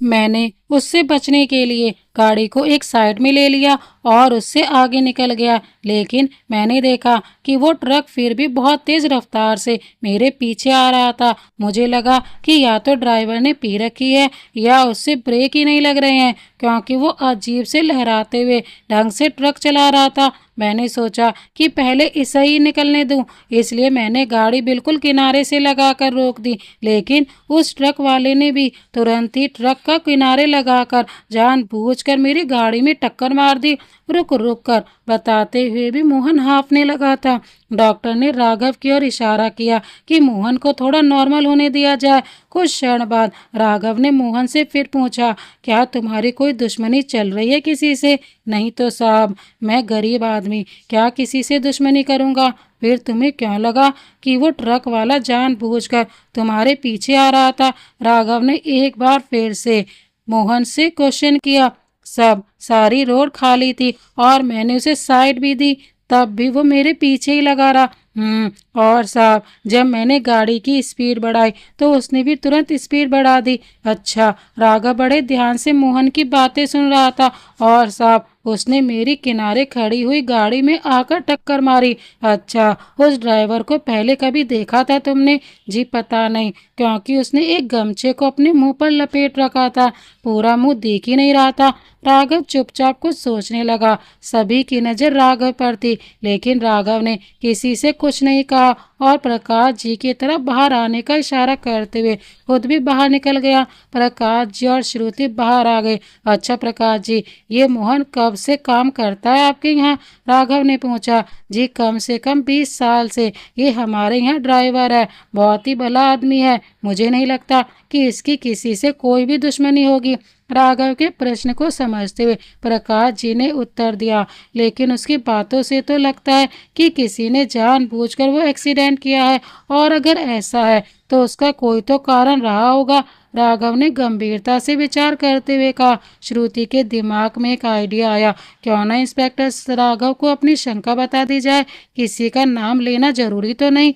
मैंने उससे बचने के लिए गाड़ी को एक साइड में ले लिया और उससे आगे निकल गया, लेकिन मैंने देखा कि वो ट्रक फिर भी बहुत तेज रफ्तार से मेरे पीछे आ रहा था। मुझे लगा कि या तो ड्राइवर ने पी रखी है या उससे ब्रेक ही नहीं लग रहे हैं, क्योंकि वो अजीब से लहराते हुए ढंग से ट्रक चला रहा था। मैंने सोचा कि पहले इसे ही निकलने दूं, इसलिए मैंने गाड़ी बिल्कुल किनारे से लगाकर रोक दी, लेकिन उस ट्रक वाले ने भी तुरंत ही ट्रक का किनारे लगाकर जानबूझकर मेरी गाड़ी में टक्कर मार दी। रुक रुक कर बताते हुए भी मोहन हाँफने लगा था। डॉक्टर ने राघव की ओर इशारा किया कि मोहन को थोड़ा नॉर्मल होने दिया जाए। कुछ क्षण बाद राघव ने मोहन से फिर पूछा, क्या तुम्हारी कोई दुश्मनी चल रही है किसी से? नहीं तो साहब, मैं गरीब आदमी क्या किसी से दुश्मनी करूंगा? फिर तुम्हें क्यों लगा कि वो ट्रक वाला जानबूझकर तुम्हारे पीछे आ रहा था? राघव ने एक बार फिर से मोहन से क्वेश्चन किया। सब सारी रोड खाली थी और मैंने उसे साइड भी दी, तब भी वो मेरे पीछे ही लगा रहा। और साहब, जब मैंने गाड़ी की स्पीड बढ़ाई तो उसने भी तुरंत स्पीड बढ़ा दी। अच्छा, राघव बड़े ध्यान से मोहन की बातें सुन रहा था। और साहब, उसने मेरी किनारे खड़ी हुई गाड़ी में आकर टक्कर मारी। अच्छा, उस ड्राइवर को पहले कभी देखा था तुमने? जी पता नहीं, क्योंकि उसने एक गमछे को अपने मुंह पर लपेट रखा था, पूरा मुंह दिख ही नहीं रहा था। राघव चुपचाप कुछ सोचने लगा। सभी की नजर राघव पर थी, लेकिन राघव ने किसी से कुछ नहीं कहा और प्रकाश जी की तरफ बाहर आने का इशारा करते हुए खुद भी बाहर निकल गया। प्रकाश जी और श्रुति बाहर आ गए। अच्छा प्रकाश जी, ये मोहन कब से काम करता है आपके यहाँ? राघव ने पूछा। जी कम से कम 20 साल से ये हमारे यहाँ ड्राइवर है। बहुत ही भला आदमी है। मुझे नहीं लगता कि इसकी किसी से कोई भी दुश्मनी होगी। राघव के प्रश्न को समझते हुए प्रकाश जी ने उत्तर दिया, लेकिन उसकी बातों से तो लगता है कि किसी ने जानबूझकर वो एक्सीडेंट किया है, और अगर ऐसा है तो उसका कोई तो कारण रहा होगा। राघव ने गंभीरता से विचार करते हुए कहा। श्रुति के दिमाग में एक आइडिया आया। क्यों ना इंस्पेक्टर राघव को अपनी शंका बता दी जाए। किसी का नाम लेना जरूरी तो नहीं,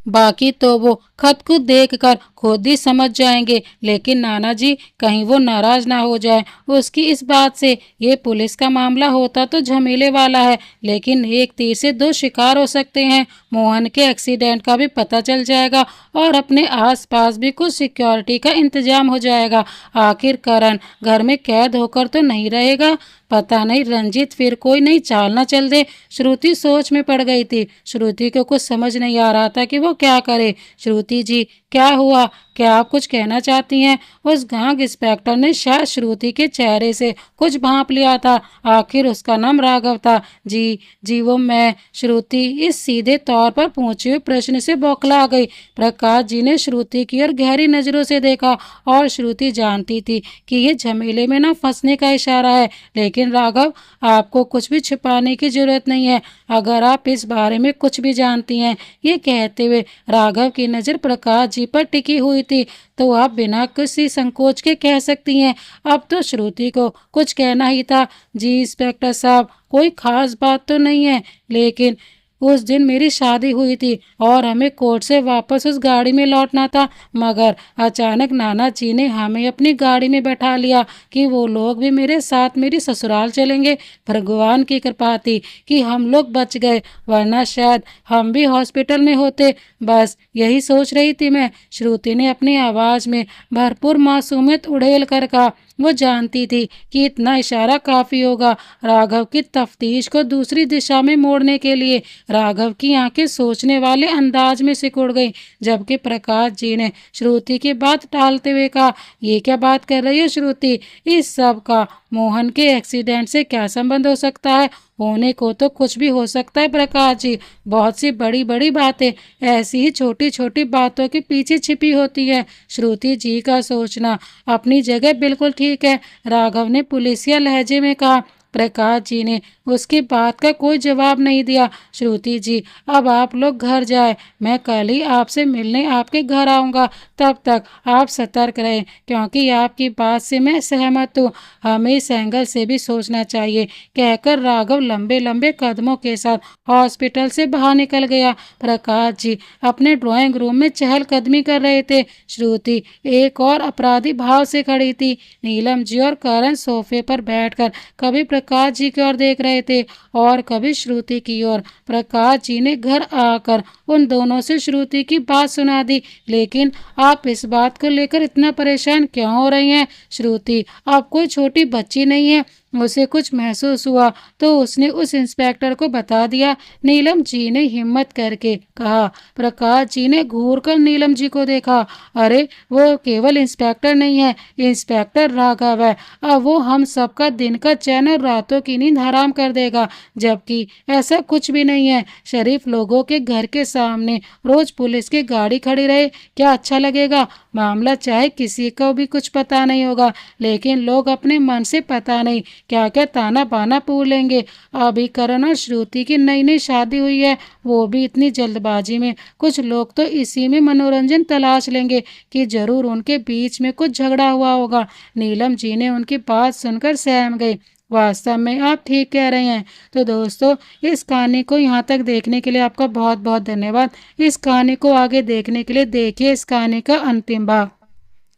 बाकी तो वो खत को देखकर खुद ही समझ जाएंगे। लेकिन नाना जी, कहीं वो नाराज ना हो जाए उसकी इस बात से। ये पुलिस का मामला होता तो झमेले वाला है, लेकिन एक तीर से दो शिकार हो सकते हैं। मोहन के एक्सीडेंट का भी पता चल जाएगा और अपने आसपास भी कुछ सिक्योरिटी का इंतजाम हो जाएगा। आखिर करण घर में कैद होकर तो नहीं रहेगा। पता नहीं रंजीत फिर कोई नई चाल न चल दे। श्रुति सोच में पड़ गई थी। श्रुति को कुछ समझ नहीं आ रहा था कि वो क्या करे। श्रुति जी, क्या हुआ? क्या आप कुछ कहना चाहती हैं? उस गांव इंस्पेक्टर ने शायद श्रुति के चेहरे से कुछ भांप लिया था। आखिर उसका नाम राघव था। जी जी, वो मैं। श्रुति इस सीधे तौर पर पूछे हुए प्रश्न से बौखला गई। प्रकाश जी ने श्रुति की ओर गहरी नजरों से देखा और श्रुति जानती थी कि ये झमेले में न फंसने का इशारा है। लेकिन राघव, आपको कुछ भी छिपाने की जरूरत नहीं है अगर आप इस बारे में कुछ भी जानती हैं। ये कहते हुए राघव की नज़र प्रकाश जी पर टिकी हुई थी। तो आप बिना किसी संकोच के कह सकती हैं। अब तो श्रुति को कुछ कहना ही था। जी इंस्पेक्टर साहब, कोई खास बात तो नहीं है, लेकिन उस दिन मेरी शादी हुई थी और हमें कोर्ट से वापस उस गाड़ी में लौटना था, मगर अचानक नाना जी ने हमें अपनी गाड़ी में बैठा लिया कि वो लोग भी मेरे साथ मेरी ससुराल चलेंगे। भगवान की कृपा थी कि हम लोग बच गए, वरना शायद हम भी हॉस्पिटल में होते। बस यही सोच रही थी मैं। श्रुति ने अपनी आवाज़ में भरपूर मासूमियत उड़ेल कर कहा। वो जानती थी कि इतना इशारा काफ़ी होगा राघव की तफ्तीश को दूसरी दिशा में मोड़ने के लिए। राघव की आंखें सोचने वाले अंदाज में सिकुड़ गईं, जबकि प्रकाश जी ने श्रुति की बात टालते हुए कहा, ये क्या बात कर रही हो श्रुति? इस सब का मोहन के एक्सीडेंट से क्या संबंध हो सकता है? होने को तो कुछ भी हो सकता है प्रकाश जी। बहुत सी बड़ी बड़ी बातें ऐसी ही छोटी छोटी बातों के पीछे छिपी होती है। श्रुति जी का सोचना अपनी जगह बिल्कुल ठीक है, राघव ने पुलिसिया लहजे में कहा। प्रकाश जी ने उसकी बात का कोई जवाब नहीं दिया। श्रुति जी, अब आप लोग घर जाए, मैं कल ही आपसे मिलने आपके घर आऊँगा। तब तक आप सतर्क रहें, क्योंकि आपकी बात से मैं सहमत हूँ। हमें इस एंगल से भी सोचना चाहिए, कहकर राघव लंबे लंबे कदमों के साथ हॉस्पिटल से बाहर निकल गया। प्रकाश जी अपने ड्राइंग रूम में चहलकदमी कर रहे थे। श्रुति एक और अपराधी भाव से खड़ी थी। नीलम जी और करण सोफे पर बैठकर कभी प्रकाश जी की ओर देख रहे थे और कभी श्रुति की ओर। प्रकाश जी ने घर आकर उन दोनों से श्रुति की बात सुना दी। लेकिन आप इस बात को लेकर इतना परेशान क्यों हो रही हैं? श्रुति आप कोई छोटी बच्ची नहीं है। उसे कुछ महसूस हुआ तो उसने उस इंस्पेक्टर को बता दिया, नीलम जी ने हिम्मत करके कहा। प्रकाश जी ने घूर कर नीलम जी को देखा। अरे, वो केवल इंस्पेक्टर नहीं है, इंस्पेक्टर राघव है। अब वो हम सबका दिन का चैन और रातों की नींद हराम कर देगा, जबकि ऐसा कुछ भी नहीं है। शरीफ लोगों के घर के सामने रोज पुलिस की गाड़ी खड़ी रहे, क्या अच्छा लगेगा? मामला चाहे किसी को भी कुछ पता नहीं होगा, लेकिन लोग अपने मन से पता नहीं क्या क्या ताना बाना पूछ लेंगे। अभी करण और श्रुति की नई नई शादी हुई है, वो भी इतनी जल्दबाजी में। कुछ लोग तो इसी में मनोरंजन तलाश लेंगे कि जरूर उनके बीच में कुछ झगड़ा हुआ होगा। नीलम जी ने उनकी बात सुनकर सहम गई। वास्तव में आप ठीक कह रहे हैं। तो दोस्तों, इस कहानी को यहाँ तक देखने के लिए आपका बहुत बहुत धन्यवाद। इस कहानी को आगे देखने के लिए देखिए इस कहानी का अंतिम भाग,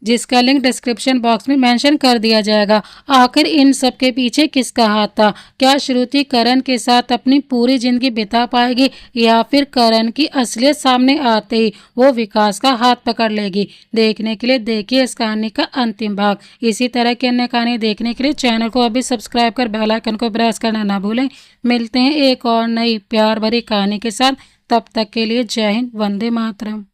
जिसका लिंक डिस्क्रिप्शन बॉक्स में मेंशन कर दिया जाएगा। आखिर इन सब के पीछे किसका हाथ था? क्या श्रुति करण के साथ अपनी पूरी जिंदगी बिता पाएगी, या फिर करण की असलियत सामने आते ही वो विकास का हाथ पकड़ लेगी? देखने के लिए देखिए इस कहानी का अंतिम भाग। इसी तरह की अन्य कहानी देखने के लिए चैनल को अभी सब्सक्राइब कर बेल आइकन को प्रेस करना ना भूलें। मिलते हैं एक और नई प्यार भरी कहानी के साथ। तब तक के लिए जय हिंद, वंदे मातरम।